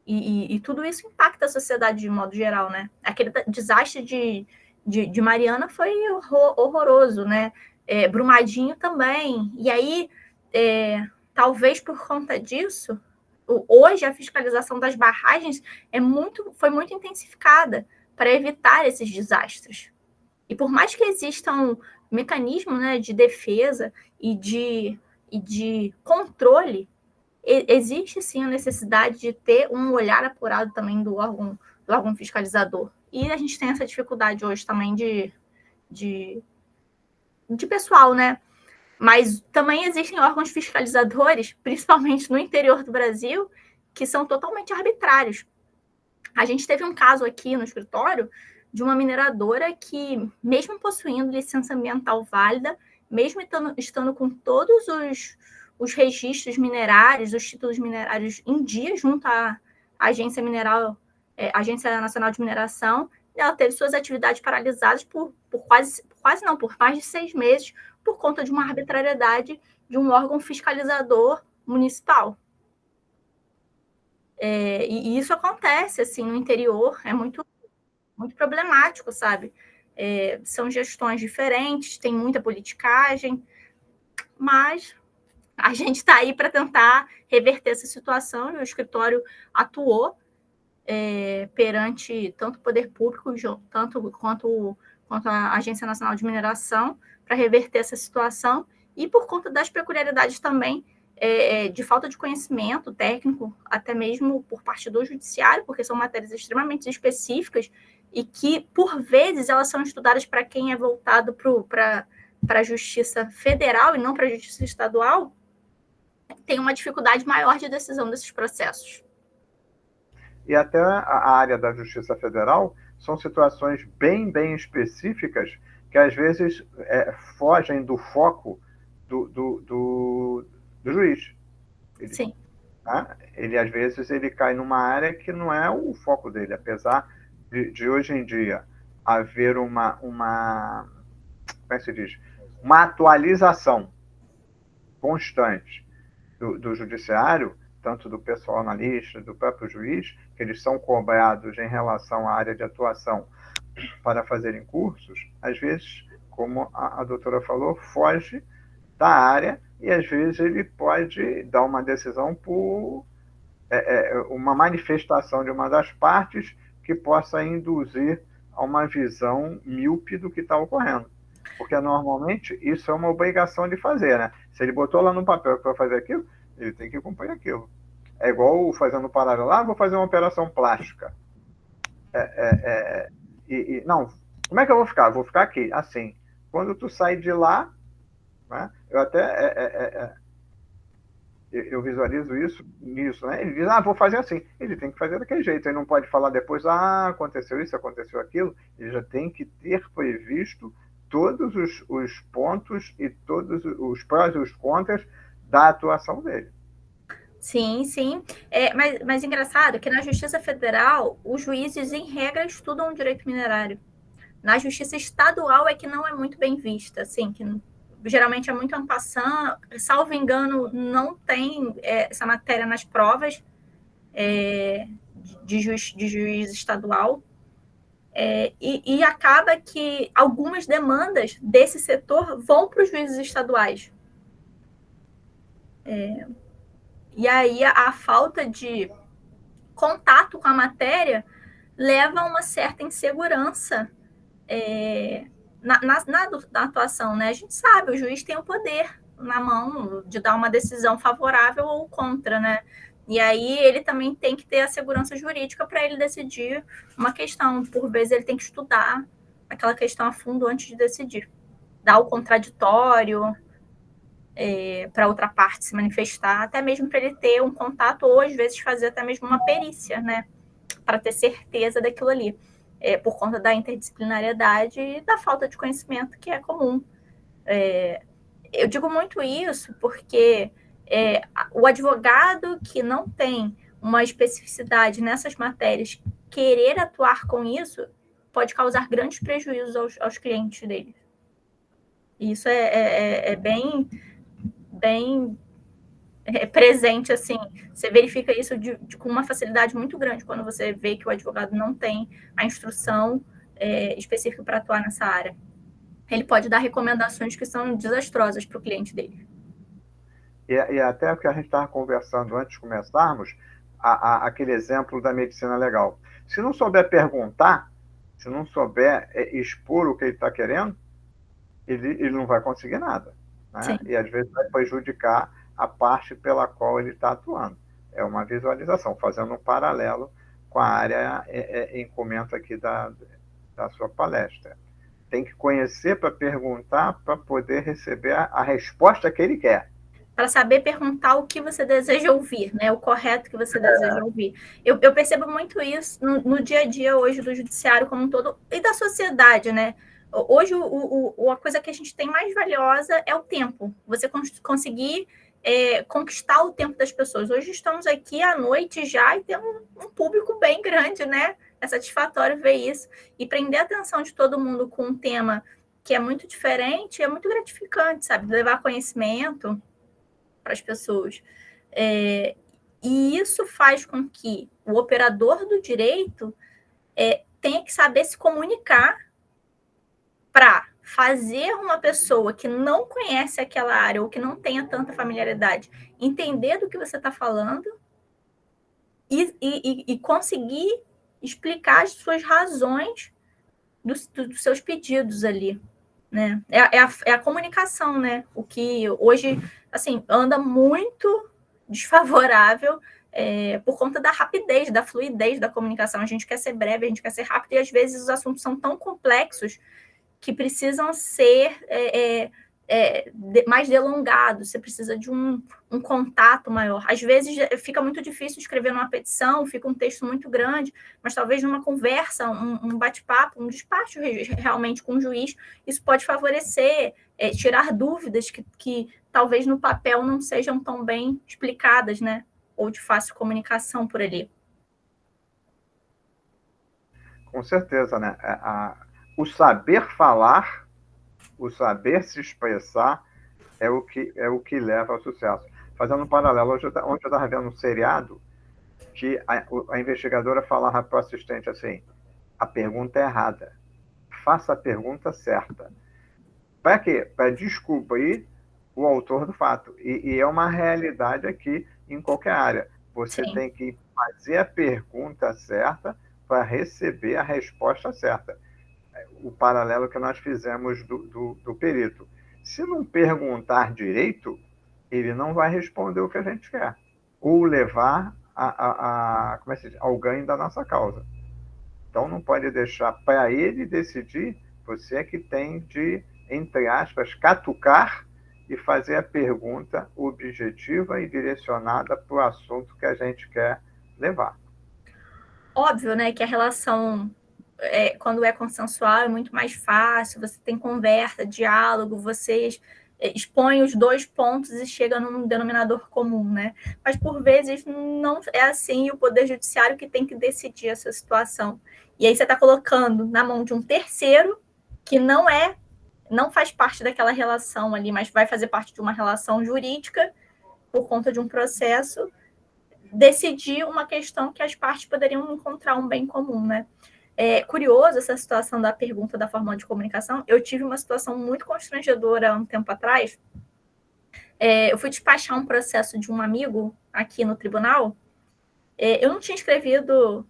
E tudo isso impacta a sociedade de modo geral, né? Aquele desastre de Mariana foi horroroso, né? Brumadinho também. E aí, talvez por conta disso, hoje a fiscalização das barragens foi muito intensificada para evitar esses desastres. E por mais que existam mecanismos, né, de defesa e de controle, existe sim a necessidade de ter um olhar apurado também do órgão fiscalizador. E a gente tem essa dificuldade hoje também de pessoal, né? Mas também existem órgãos fiscalizadores, principalmente no interior do Brasil, que são totalmente arbitrários. A gente teve um caso aqui no escritório de uma mineradora que, mesmo possuindo licença ambiental válida, mesmo estando com todos os registros minerários, os títulos minerários em dia junto à Agência Nacional de Mineração, ela teve suas atividades paralisadas por mais de 6 meses, por conta de uma arbitrariedade de um órgão fiscalizador municipal. E isso acontece assim no interior, é muito, muito problemático, sabe? São gestões diferentes, tem muita politicagem, mas a gente está aí para tentar reverter essa situação e o escritório atuou perante tanto o poder público quanto a Agência Nacional de Mineração para reverter essa situação e por conta das peculiaridades também de falta de conhecimento técnico, até mesmo por parte do judiciário, porque são matérias extremamente específicas e que, por vezes, elas são estudadas para quem é voltado para a justiça federal e não para a justiça estadual, tem uma dificuldade maior de decisão desses processos. E até a área da Justiça Federal são situações bem, bem específicas que, às vezes, fogem do foco do juiz. Sim. Tá? Às vezes, ele cai numa área que não é o foco dele, apesar de hoje em dia haver como é que se diz? Uma atualização constante do judiciário, tanto do pessoal analista, do próprio juiz, que eles são cobrados em relação à área de atuação para fazerem cursos, às vezes, como a doutora falou, foge da área e às vezes ele pode dar uma decisão por uma manifestação de uma das partes que possa induzir a uma visão míope do que está ocorrendo. Porque normalmente isso é uma obrigação de fazer, né? Se ele botou lá no papel que vai fazer aquilo, ele tem que cumprir aquilo. É igual fazendo paralelo, vou fazer uma operação plástica. Não, como é que eu vou ficar? Vou ficar aqui, assim. Quando tu sai de lá, né, eu visualizo nisso, né? Ele diz, vou fazer assim. Ele tem que fazer daquele jeito. Ele não pode falar depois, aconteceu isso, aconteceu aquilo. Ele já tem que ter previsto todos os pontos e todos os prós e os contras da atuação dele. Sim, sim. Mas engraçado que na Justiça Federal, os juízes, em regra, estudam o direito minerário. Na Justiça Estadual é que não é muito bem vista, assim, que geralmente é muito en passant, salvo engano, não tem essa matéria nas provas de juiz estadual. E acaba que algumas demandas desse setor vão para os juízes estaduais. E aí a falta de contato com a matéria leva a uma certa insegurança na atuação, né? A gente sabe, o juiz tem o poder na mão de dar uma decisão favorável ou contra, né? E aí ele também tem que ter a segurança jurídica para ele decidir uma questão. Por vezes ele tem que estudar aquela questão a fundo antes de decidir. Dar o contraditório para outra parte se manifestar, até mesmo para ele ter um contato ou às vezes fazer até mesmo uma perícia, né? Para ter certeza daquilo ali. Por conta da interdisciplinariedade e da falta de conhecimento que é comum. Eu digo muito isso porque o advogado que não tem uma especificidade nessas matérias, querer atuar com isso, pode causar grandes prejuízos aos clientes dele. Isso é bem presente, assim, você verifica isso com uma facilidade muito grande quando você vê que o advogado não tem a instrução específica para atuar nessa área. Ele pode dar recomendações que são desastrosas para o cliente dele. E até o que a gente estava conversando antes de começarmos, aquele exemplo da medicina legal. Se não souber perguntar, se não souber expor o que ele está querendo, ele não vai conseguir nada, né? E às vezes vai prejudicar a parte pela qual ele está atuando. É uma visualização, fazendo um paralelo com a área em comento aqui da sua palestra. Tem que conhecer para perguntar, para poder receber a resposta que ele quer. Para saber perguntar o que você deseja ouvir, né? O correto que você deseja ouvir. Eu percebo muito isso no dia a dia hoje do judiciário como um todo e da sociedade, né? Hoje, a coisa que a gente tem mais valiosa é o tempo. Você conseguir conquistar o tempo das pessoas. Hoje estamos aqui à noite já e temos um público bem grande, né? É satisfatório ver isso. E prender a atenção de todo mundo com um tema que é muito diferente é muito gratificante, sabe? Levar conhecimento para as pessoas. E isso faz com que o operador do direito tenha que saber se comunicar para fazer uma pessoa que não conhece aquela área ou que não tenha tanta familiaridade entender do que você está falando e conseguir explicar as suas razões dos seus pedidos ali, né? É a comunicação, né? O que hoje, assim, anda muito desfavorável por conta da rapidez, da fluidez da comunicação. A gente quer ser breve, a gente quer ser rápido e às vezes os assuntos são tão complexos que precisam ser mais delongados, você precisa de um contato maior. Às vezes fica muito difícil escrever numa petição, fica um texto muito grande, mas talvez numa conversa, um bate-papo, um despacho realmente com o juiz, isso pode favorecer, tirar dúvidas que talvez no papel não sejam tão bem explicadas, né? Ou de fácil comunicação por ali. Com certeza, né? O saber falar, o saber se expressar é o que leva ao sucesso. Fazendo um paralelo, ontem eu estava vendo um seriado que a investigadora falava para o assistente assim: a pergunta é errada, faça a pergunta certa. Para quê? Para descobrir o autor do fato. E é uma realidade aqui em qualquer área. Você Sim. tem que fazer a pergunta certa para receber a resposta certa. O paralelo que nós fizemos do perito. Se não perguntar direito, ele não vai responder o que a gente quer, ou levar como é que se diz? Ao ganho da nossa causa. Então não pode deixar para ele decidir, você é que tem de, entre aspas, catucar e fazer a pergunta objetiva e direcionada para o assunto que a gente quer levar. Óbvio, né, que a relação, quando é consensual, é muito mais fácil, você tem conversa, diálogo, vocês expõem os dois pontos e chega num denominador comum, né? Mas, por vezes, não é assim, e o Poder Judiciário que tem que decidir essa situação. E aí você está colocando na mão de um terceiro que não faz parte daquela relação ali, mas vai fazer parte de uma relação jurídica por conta de um processo, decidir uma questão que as partes poderiam encontrar um bem comum, né? É curioso essa situação da pergunta da forma de comunicação. Eu tive uma situação muito constrangedora há um tempo atrás. Eu fui despachar um processo de um amigo aqui no tribunal. Eu não tinha escrevido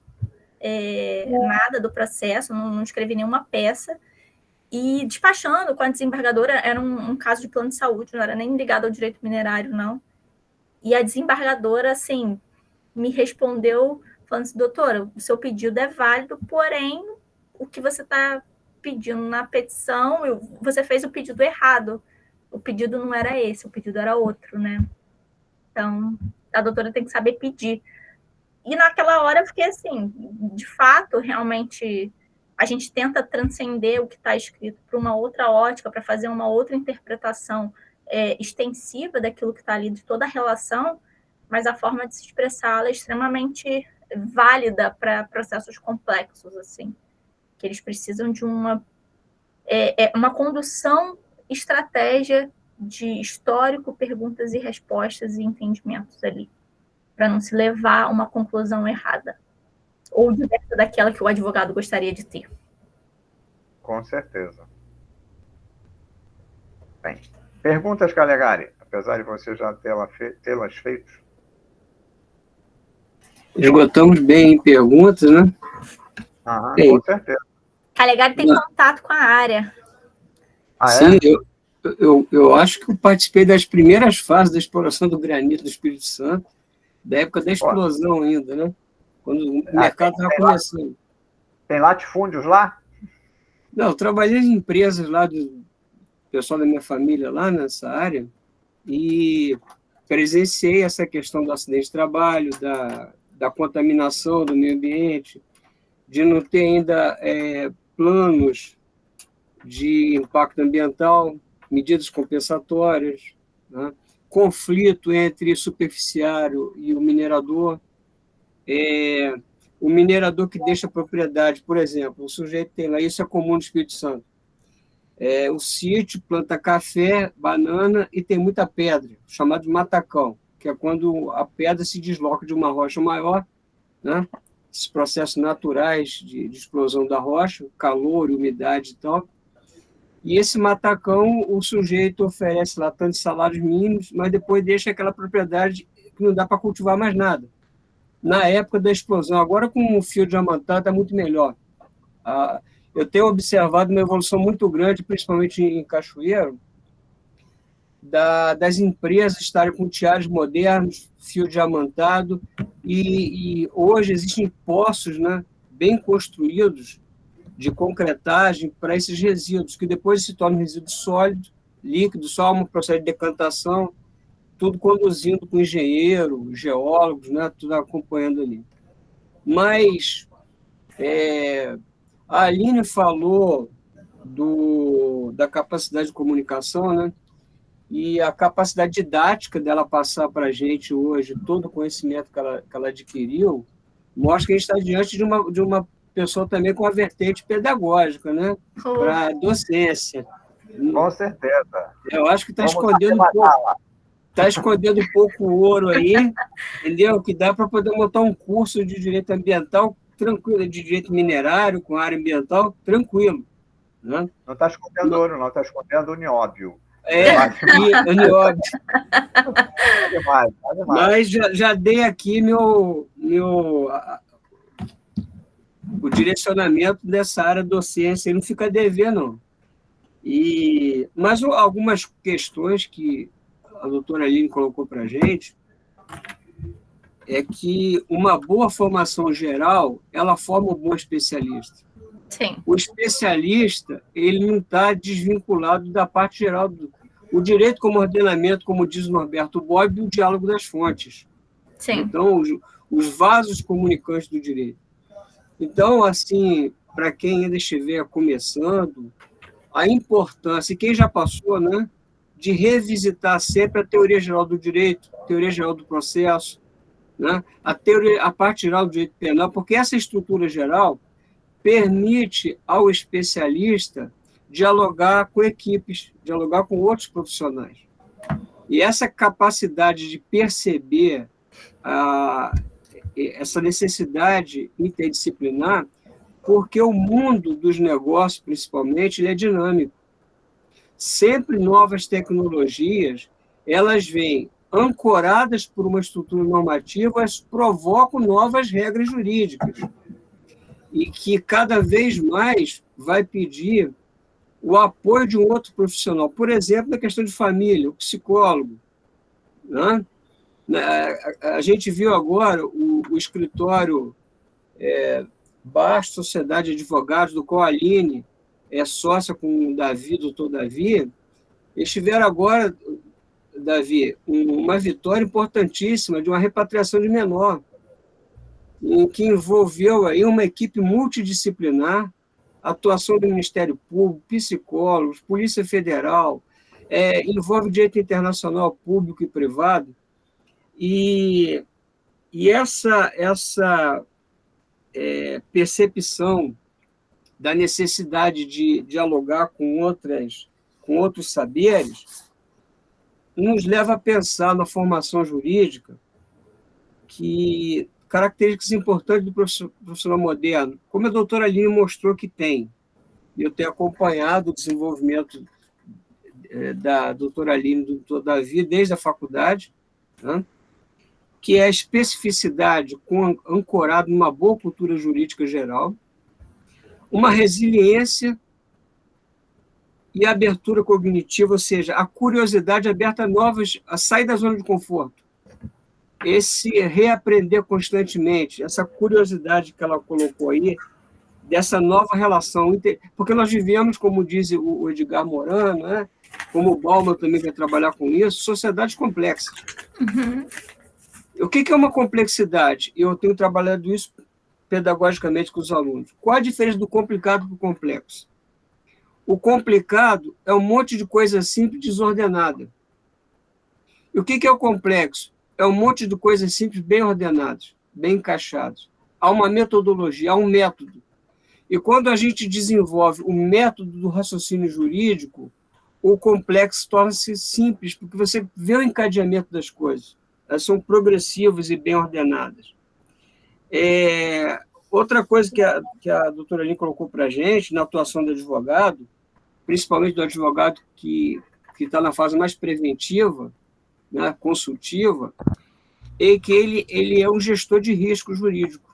nada do processo, não escrevi nenhuma peça. E despachando com a desembargadora, era um caso de plano de saúde, não era nem ligado ao direito minerário, não. E a desembargadora, assim, me respondeu falando assim: doutora, o seu pedido é válido, porém, o que você está pedindo na petição, você fez o pedido errado. O pedido não era esse, o pedido era outro, né? Então, a doutora tem que saber pedir. E naquela hora eu fiquei assim, de fato, realmente, a gente tenta transcender o que está escrito para uma outra ótica, para fazer uma outra interpretação extensiva daquilo que está ali, de toda a relação, mas a forma de se expressá-la é extremamente válida para processos complexos, assim, que eles precisam de uma condução, estratégia de histórico, perguntas e respostas e entendimentos ali, para não se levar a uma conclusão errada, ou diversa daquela que o advogado gostaria de ter. Com certeza. Bem, perguntas, Calegari, apesar de você já tê-las feito? Esgotamos bem em perguntas, né? Com certeza. Calegari tem contato com a área. Sim, eu acho que eu participei das primeiras fases da exploração do granito do Espírito Santo, da época da explosão ainda, né? Quando o mercado estava começando. Tem latifúndios lá? Não, eu trabalhei em empresas lá, do pessoal da minha família lá nessa área, e presenciei essa questão do acidente de trabalho, da contaminação do meio ambiente, de não ter ainda planos de impacto ambiental, medidas compensatórias, né? Conflito entre superficiário e o minerador. O minerador que deixa a propriedade, por exemplo, o sujeito tem lá, isso é comum no Espírito Santo, o sítio planta café, banana e tem muita pedra, chamado de matacão, que é quando a pedra se desloca de uma rocha maior, né? Esses processos naturais de explosão da rocha, calor, umidade e tal. E esse matacão, o sujeito oferece lá tantos salários mínimos, mas depois deixa aquela propriedade que não dá para cultivar mais nada. Na época da explosão, agora com o fio diamantado está muito melhor. Eu tenho observado uma evolução muito grande, principalmente em Cachoeiro, das empresas estarem com tiares modernos, fio diamantado, e hoje existem poços, né, bem construídos de concretagem para esses resíduos, que depois se tornam resíduo sólido, líquido, só um processo de decantação, tudo conduzindo com engenheiro, geólogos, né, tudo acompanhando ali. Mas a Aline falou da capacidade de comunicação, né? E a capacidade didática dela passar para a gente hoje todo o conhecimento que ela adquiriu mostra que a gente está diante de uma pessoa também com a vertente pedagógica, né? Para a docência. Com certeza. Eu acho que está escondendo um pouco. Está escondendo um pouco o ouro aí, entendeu? Que dá para poder montar um curso de direito ambiental tranquilo, de direito minerário com área ambiental tranquilo. Né? Não está escondendo ouro, não, está escondendo o nióbio. O nióbio. Demais. Mas já dei aqui o direcionamento dessa área docência, e não fica a dever, não. Mas algumas questões que a doutora Aline colocou para a gente é que uma boa formação geral, ela forma um bom especialista. Sim. O especialista, ele não está desvinculado da parte geral o direito como ordenamento, como diz o Norberto Bobbio, e o diálogo das fontes. Sim. Então, os vasos comunicantes do direito. Então, assim, para quem ainda estiver começando, a importância, e quem já passou, né, de revisitar sempre a teoria geral do direito, a teoria geral do processo, né, a parte geral do direito penal, porque essa estrutura geral permite ao especialista dialogar com equipes, dialogar com outros profissionais. E essa capacidade de perceber essa necessidade interdisciplinar, porque o mundo dos negócios, principalmente, ele é dinâmico. Sempre novas tecnologias, elas vêm ancoradas por uma estrutura normativa, provocam novas regras jurídicas. E que cada vez mais vai pedir o apoio de um outro profissional. Por exemplo, na questão de família, o psicólogo. Né? A gente viu agora o escritório Bastos Sociedade de Advogados, do qual a Aline é sócia com o Davi, doutor Davi. Eles tiveram agora, Davi, uma vitória importantíssima de uma repatriação de menor, em que envolveu aí uma equipe multidisciplinar, atuação do Ministério Público, psicólogos, Polícia Federal, envolve direito internacional público e privado, e essa percepção da necessidade de dialogar com outros saberes nos leva a pensar na formação jurídica que características importantes do profissional moderno, como a doutora Aline mostrou que tem. Eu tenho acompanhado o desenvolvimento da doutora Aline e do doutor Davi desde a faculdade, né? Que é a especificidade ancorada numa boa cultura jurídica geral, uma resiliência e abertura cognitiva, ou seja, a curiosidade aberta a sair da zona de conforto. Esse reaprender constantemente, essa curiosidade que ela colocou aí, dessa nova relação, porque nós vivemos, como diz o Edgar Morin, né? Como o Bauman também quer trabalhar com isso, sociedades complexas. Uhum. O que é uma complexidade? Eu tenho trabalhado isso pedagogicamente com os alunos. Qual a diferença do complicado para o complexo? O complicado é um monte de coisa simples desordenada. E o que é o complexo? É um monte de coisas simples bem ordenadas, bem encaixadas. Há uma metodologia, há um método. E quando a gente desenvolve o método do raciocínio jurídico, o complexo torna-se simples, porque você vê o encadeamento das coisas. Elas são progressivas e bem ordenadas. Outra coisa que a doutora Aline colocou para a gente, na atuação do advogado, principalmente do advogado que está na fase mais preventiva, né, consultiva, é que ele é um gestor de risco jurídico.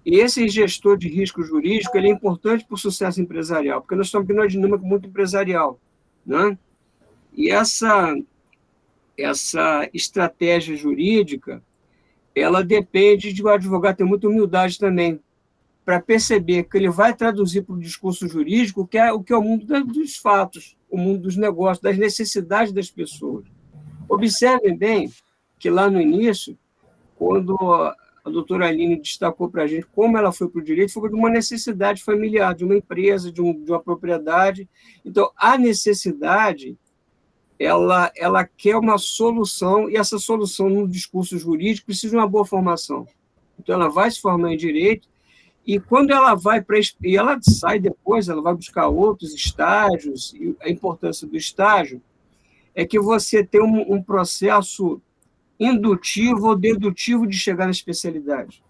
E esse gestor de risco jurídico ele é importante para o sucesso empresarial, porque nós estamos aqui numa dinâmica muito empresarial. Né? E essa estratégia jurídica, ela depende de o advogado ter muita humildade também, para perceber que ele vai traduzir para o discurso jurídico o que é o mundo dos fatos, o mundo dos negócios, das necessidades das pessoas. Observem bem que lá no início, quando a doutora Aline destacou para a gente como ela foi para o direito, foi de uma necessidade familiar, de uma empresa, de uma propriedade. Então, a necessidade, ela quer uma solução, e essa solução no discurso jurídico precisa de uma boa formação. Então, ela vai se formar em direito, E quando ela vai para... E ela sai depois, ela vai buscar outros estágios, e a importância do estágio é que você tem um processo indutivo ou dedutivo de chegar na especialidade.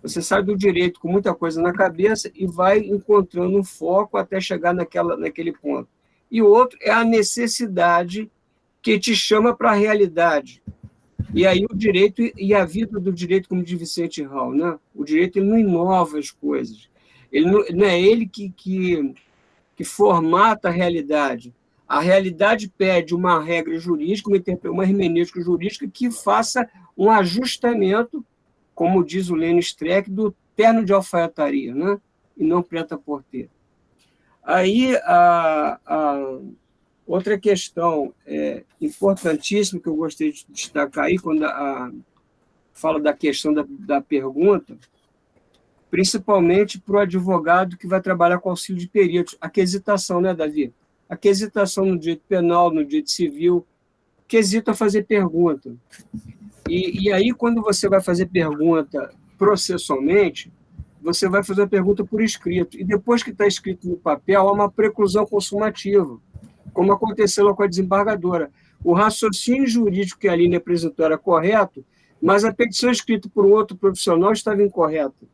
Você sai do direito com muita coisa na cabeça e vai encontrando um foco até chegar naquele ponto. E o outro é a necessidade que te chama para a realidade. E aí o direito e a vida do direito, como diz Vicente Hall, né? O direito ele não inova as coisas. Ele não é ele que formata a realidade. A realidade pede uma regra jurídica, uma hermenêutica jurídica que faça um ajustamento, como diz o Lênin Streck, do terno de alfaiataria, né? E não preta-porter. Aí, a outra questão importantíssima que eu gostei de destacar aí, quando fala da questão da pergunta, principalmente para o advogado que vai trabalhar com auxílio de peritos. A quesitação, né, Davi? A quesitação no direito penal, no direito civil, quesita fazer pergunta. E aí, quando você vai fazer pergunta processualmente, você vai fazer a pergunta por escrito. E depois que está escrito no papel, há uma preclusão consumativa, como aconteceu lá com a desembargadora. O raciocínio jurídico que a Aline apresentou era correto, mas a petição escrita por um outro profissional estava incorreta.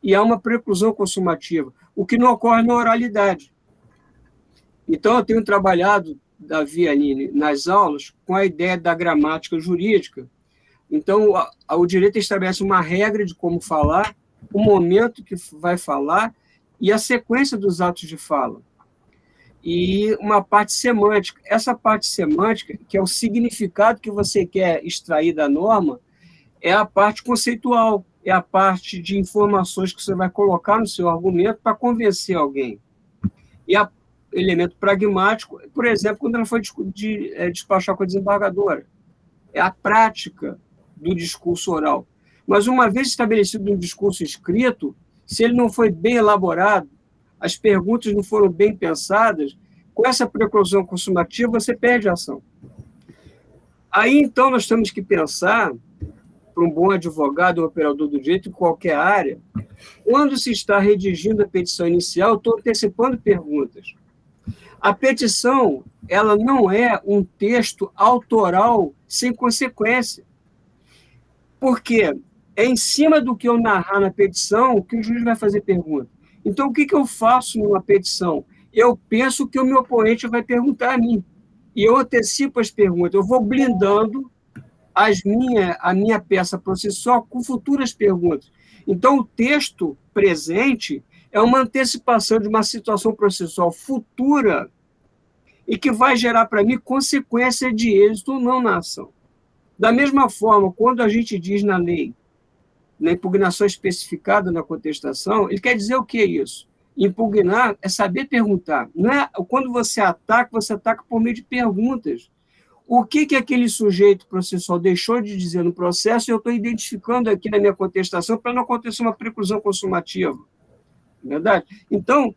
E há uma preclusão consumativa, o que não ocorre na oralidade. Então, eu tenho trabalhado, Davi, Aline, nas aulas, com a ideia da gramática jurídica. Então, o direito estabelece uma regra de como falar, o momento que vai falar e a sequência dos atos de fala. E uma parte semântica. Essa parte semântica, que é o significado que você quer extrair da norma, é a parte conceitual, é a parte de informações que você vai colocar no seu argumento para convencer alguém. E o elemento pragmático, por exemplo, quando ela foi despachar com a desembargadora, é a prática do discurso oral. Mas uma vez estabelecido um discurso escrito, se ele não foi bem elaborado, as perguntas não foram bem pensadas, com essa preclusão consumativa você perde a ação. Aí, então, nós temos que pensar, para um bom advogado ou operador do direito, em qualquer área, quando se está redigindo a petição inicial, eu estou antecipando perguntas. A petição, ela não é um texto autoral sem consequência. Por quê? É em cima do que eu narrar na petição que o juiz vai fazer pergunta. Então, o que eu faço numa petição? Eu penso que o meu oponente vai perguntar a mim. E eu antecipo as perguntas. Eu vou blindando a minha peça processual com futuras perguntas. Então, o texto presente é uma antecipação de uma situação processual futura e que vai gerar para mim consequência de êxito ou não na ação. Da mesma forma, quando a gente diz na lei, na impugnação especificada na contestação, ele quer dizer o que é isso? Impugnar é saber perguntar. Não é, quando você ataca por meio de perguntas. O que aquele sujeito processual deixou de dizer no processo, eu estou identificando aqui na minha contestação para não acontecer uma preclusão consumativa. Verdade? Então,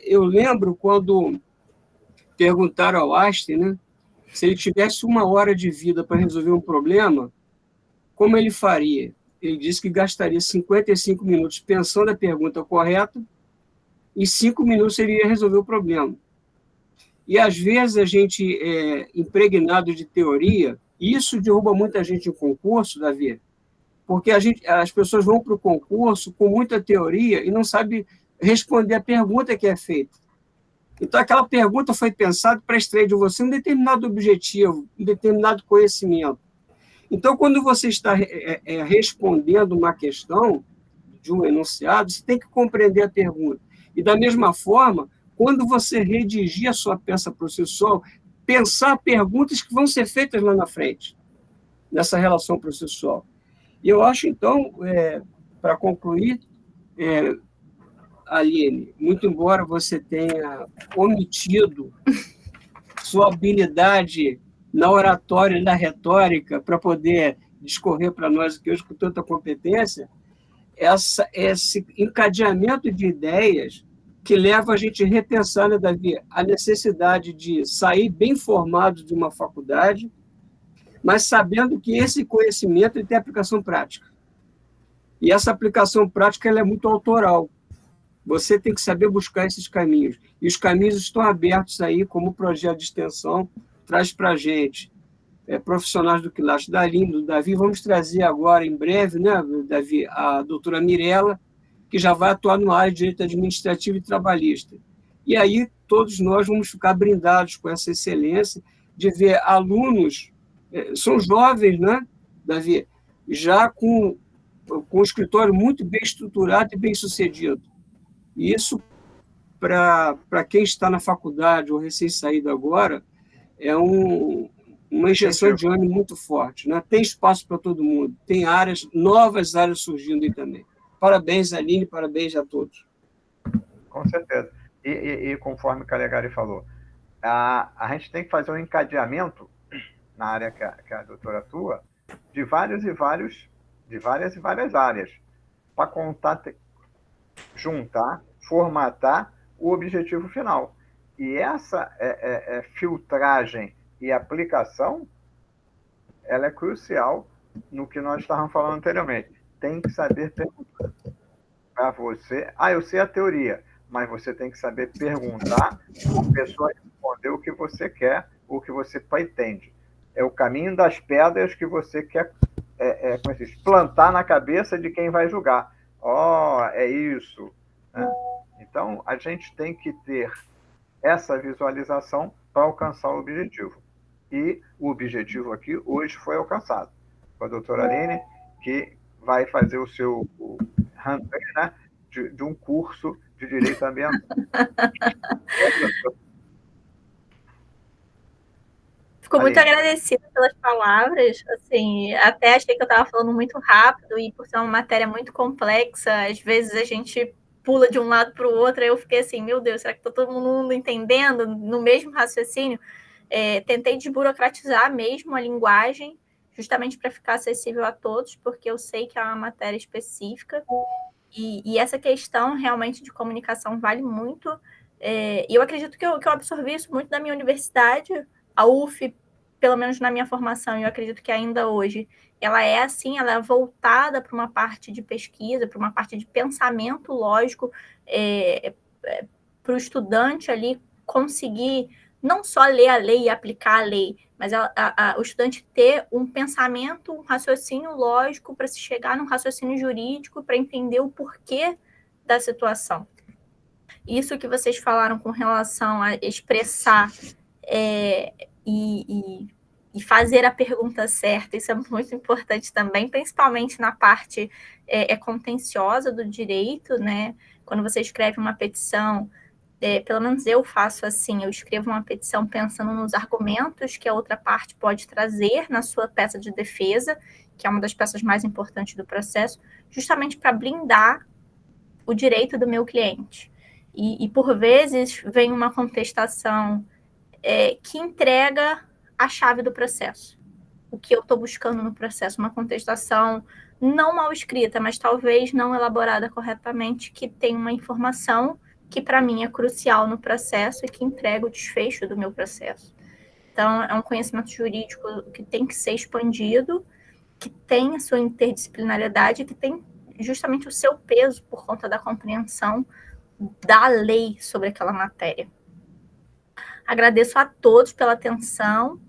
eu lembro quando perguntaram ao Einstein, né, se ele tivesse 1 hora de vida para resolver um problema, como ele faria? Ele disse que gastaria 55 minutos pensando a pergunta correta e 5 minutos ele ia resolver o problema. E, às vezes, a gente é impregnado de teoria, e isso derruba muita gente em concurso, Davi, porque as pessoas vão para o concurso com muita teoria e não sabem responder a pergunta que é feita. Então, aquela pergunta foi pensada para extrair de você um determinado objetivo, um determinado conhecimento. Então, quando você está respondendo uma questão de um enunciado, você tem que compreender a pergunta. E, da mesma forma, quando você redigir a sua peça processual, pensar perguntas que vão ser feitas lá na frente, nessa relação processual. E eu acho, então, para concluir, Aline, muito embora você tenha omitido sua habilidade na oratória e na retórica para poder discorrer para nós aqui hoje com tanta competência, esse encadeamento de ideias que leva a gente a repensar, né, Davi, a necessidade de sair bem formado de uma faculdade, mas sabendo que esse conhecimento tem aplicação prática. E essa aplicação prática ela é muito autoral. Você tem que saber buscar esses caminhos. E os caminhos estão abertos aí, como o projeto de extensão traz para a gente. Profissionais do quilate da Aline, do Davi. Vamos trazer agora, em breve, né, Davi, a doutora Mirella, que já vai atuar na área de direito administrativo e trabalhista. E aí todos nós vamos ficar brindados com essa excelência de ver alunos, são jovens, né, Davi, já com um escritório muito bem estruturado e bem sucedido. E isso, para quem está na faculdade ou recém-saído agora, é uma injeção de ânimo muito forte, né? Tem espaço para todo mundo, tem novas áreas surgindo aí também. Parabéns, Aline, parabéns a todos. Com certeza. E conforme o Calegari falou, a gente tem que fazer um encadeamento na área que a doutora atua, de várias e várias áreas, para juntar, formatar o objetivo final. E essa filtragem e aplicação, ela é crucial no que nós estávamos falando anteriormente. Tem que saber perguntar para você. Eu sei a teoria, mas você tem que saber perguntar para a pessoa responder o que você quer, o que você pretende. É o caminho das pedras que você quer como se diz, plantar na cabeça de quem vai julgar. É isso. Né? Então, a gente tem que ter essa visualização para alcançar o objetivo. E o objetivo aqui hoje foi alcançado. Com a doutora Aline, que vai fazer o seu handling, né, de um curso de direito ambiental. Fico muito agradecida pelas palavras. Assim, até achei que eu estava falando muito rápido e por ser uma matéria muito complexa, às vezes a gente pula de um lado para o outro. Aí eu fiquei assim, meu Deus, será que está todo mundo entendendo no mesmo raciocínio? Tentei desburocratizar mesmo a linguagem, justamente para ficar acessível a todos, porque eu sei que é uma matéria específica. E essa questão realmente de comunicação vale muito. E eu acredito que eu absorvi isso muito da minha universidade. A UF, pelo menos na minha formação, eu acredito que ainda hoje, ela é assim, ela é voltada para uma parte de pesquisa, para uma parte de pensamento lógico, para o estudante ali conseguir não só ler a lei e aplicar a lei, mas o estudante ter um pensamento, um raciocínio lógico para se chegar num raciocínio jurídico, para entender o porquê da situação. Isso que vocês falaram com relação a expressar e fazer a pergunta certa, isso é muito importante também, principalmente na parte contenciosa do direito, né? Quando você escreve uma petição, pelo menos eu faço assim, eu escrevo uma petição pensando nos argumentos que a outra parte pode trazer na sua peça de defesa, que é uma das peças mais importantes do processo, justamente para blindar o direito do meu cliente. E por vezes, vem uma contestação que entrega a chave do processo, o que eu estou buscando no processo, uma contestação não mal escrita, mas talvez não elaborada corretamente, que tem uma informação que para mim é crucial no processo e que entrega o desfecho do meu processo. Então, é um conhecimento jurídico que tem que ser expandido, que tem a sua interdisciplinariedade, que tem justamente o seu peso por conta da compreensão da lei sobre aquela matéria. Agradeço a todos pela atenção,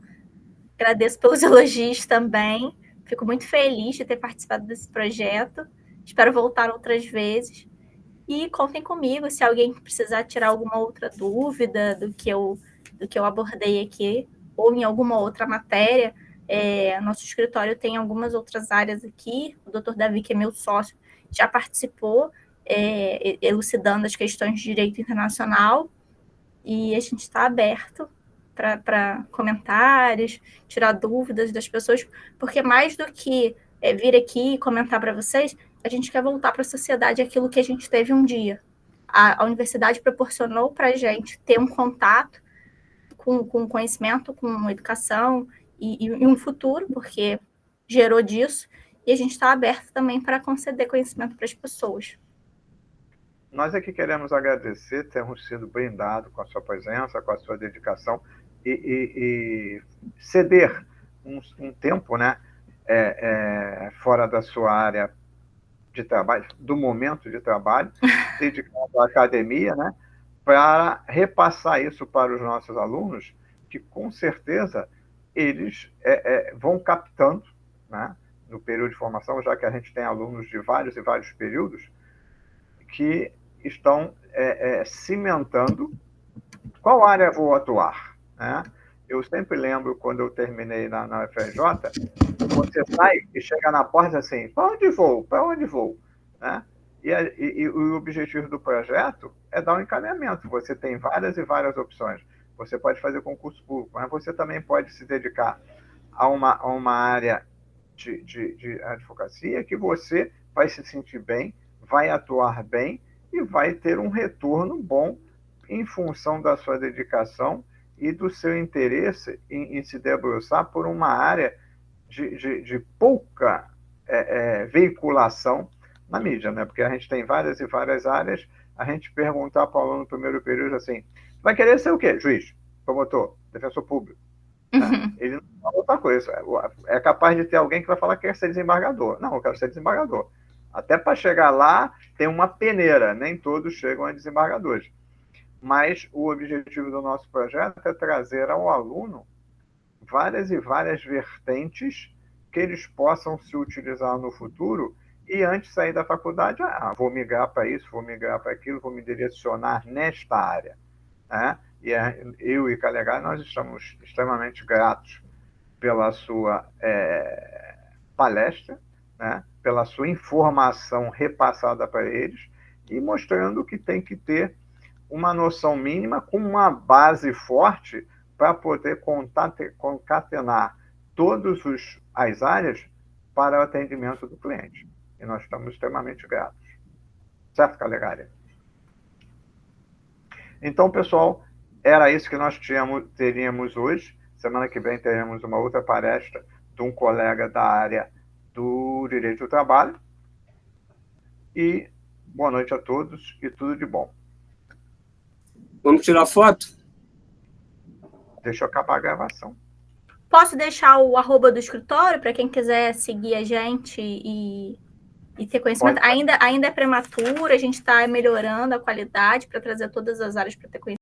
agradeço pelos elogios também, fico muito feliz de ter participado desse projeto, espero voltar outras vezes. E contem comigo se alguém precisar tirar alguma outra dúvida do que eu abordei aqui, ou em alguma outra matéria. Nosso escritório tem algumas outras áreas aqui. O doutor Davi, que é meu sócio, já participou, elucidando as questões de direito internacional. E a gente está aberto para comentários, tirar dúvidas das pessoas, porque mais do que vir aqui e comentar para vocês, a gente quer voltar para a sociedade aquilo que a gente teve um dia. A universidade proporcionou para a gente ter um contato com conhecimento, com educação e um futuro, porque gerou disso, e a gente está aberto também para conceder conhecimento para as pessoas. Nós aqui queremos agradecer, termos sido brindados com a sua presença, com a sua dedicação e ceder um tempo, né, fora da sua área de trabalho, do momento de trabalho, dedicado à academia, né, para repassar isso para os nossos alunos, que com certeza eles vão captando, né, no período de formação, já que a gente tem alunos de vários e vários períodos, que estão cimentando qual área eu vou atuar, né? Eu sempre lembro, quando eu terminei na UFRJ, você sai e chega na porta assim, para onde vou? Para onde vou? Né? E o objetivo do projeto é dar um encaminhamento. Você tem várias e várias opções. Você pode fazer concurso público, mas você também pode se dedicar a uma área de advocacia que você vai se sentir bem, vai atuar bem e vai ter um retorno bom em função da sua dedicação e do seu interesse em se debruçar por uma área de pouca veiculação na mídia, né? Porque a gente tem várias e várias áreas. A gente perguntar para o aluno no primeiro período assim, vai querer ser o quê? Juiz, promotor, defensor público. Né? Ele não fala outra coisa. É capaz de ter alguém que vai falar que quer ser desembargador. Não, eu quero ser desembargador. Até para chegar lá, tem uma peneira. Nem todos chegam a desembargadores. Mas o objetivo do nosso projeto é trazer ao aluno várias e várias vertentes que eles possam se utilizar no futuro e antes de sair da faculdade, vou migrar para isso, vou migrar para aquilo, vou me direcionar nesta área. Né? E eu e Calegari, nós estamos extremamente gratos pela sua palestra, né? Pela sua informação repassada para eles e mostrando que tem que ter uma noção mínima com uma base forte para poder concatenar todas as áreas para o atendimento do cliente. E nós estamos extremamente gratos. Certo, Calegari? Então, pessoal, era isso que nós teríamos hoje. Semana que vem teremos uma outra palestra de um colega da área do Direito do Trabalho. E boa noite a todos e tudo de bom. Vamos tirar foto? Deixa eu acabar a gravação. Posso deixar o @ do escritório para quem quiser seguir a gente e ter conhecimento? Ainda é prematuro, a gente está melhorando a qualidade para trazer todas as áreas para ter conhecimento.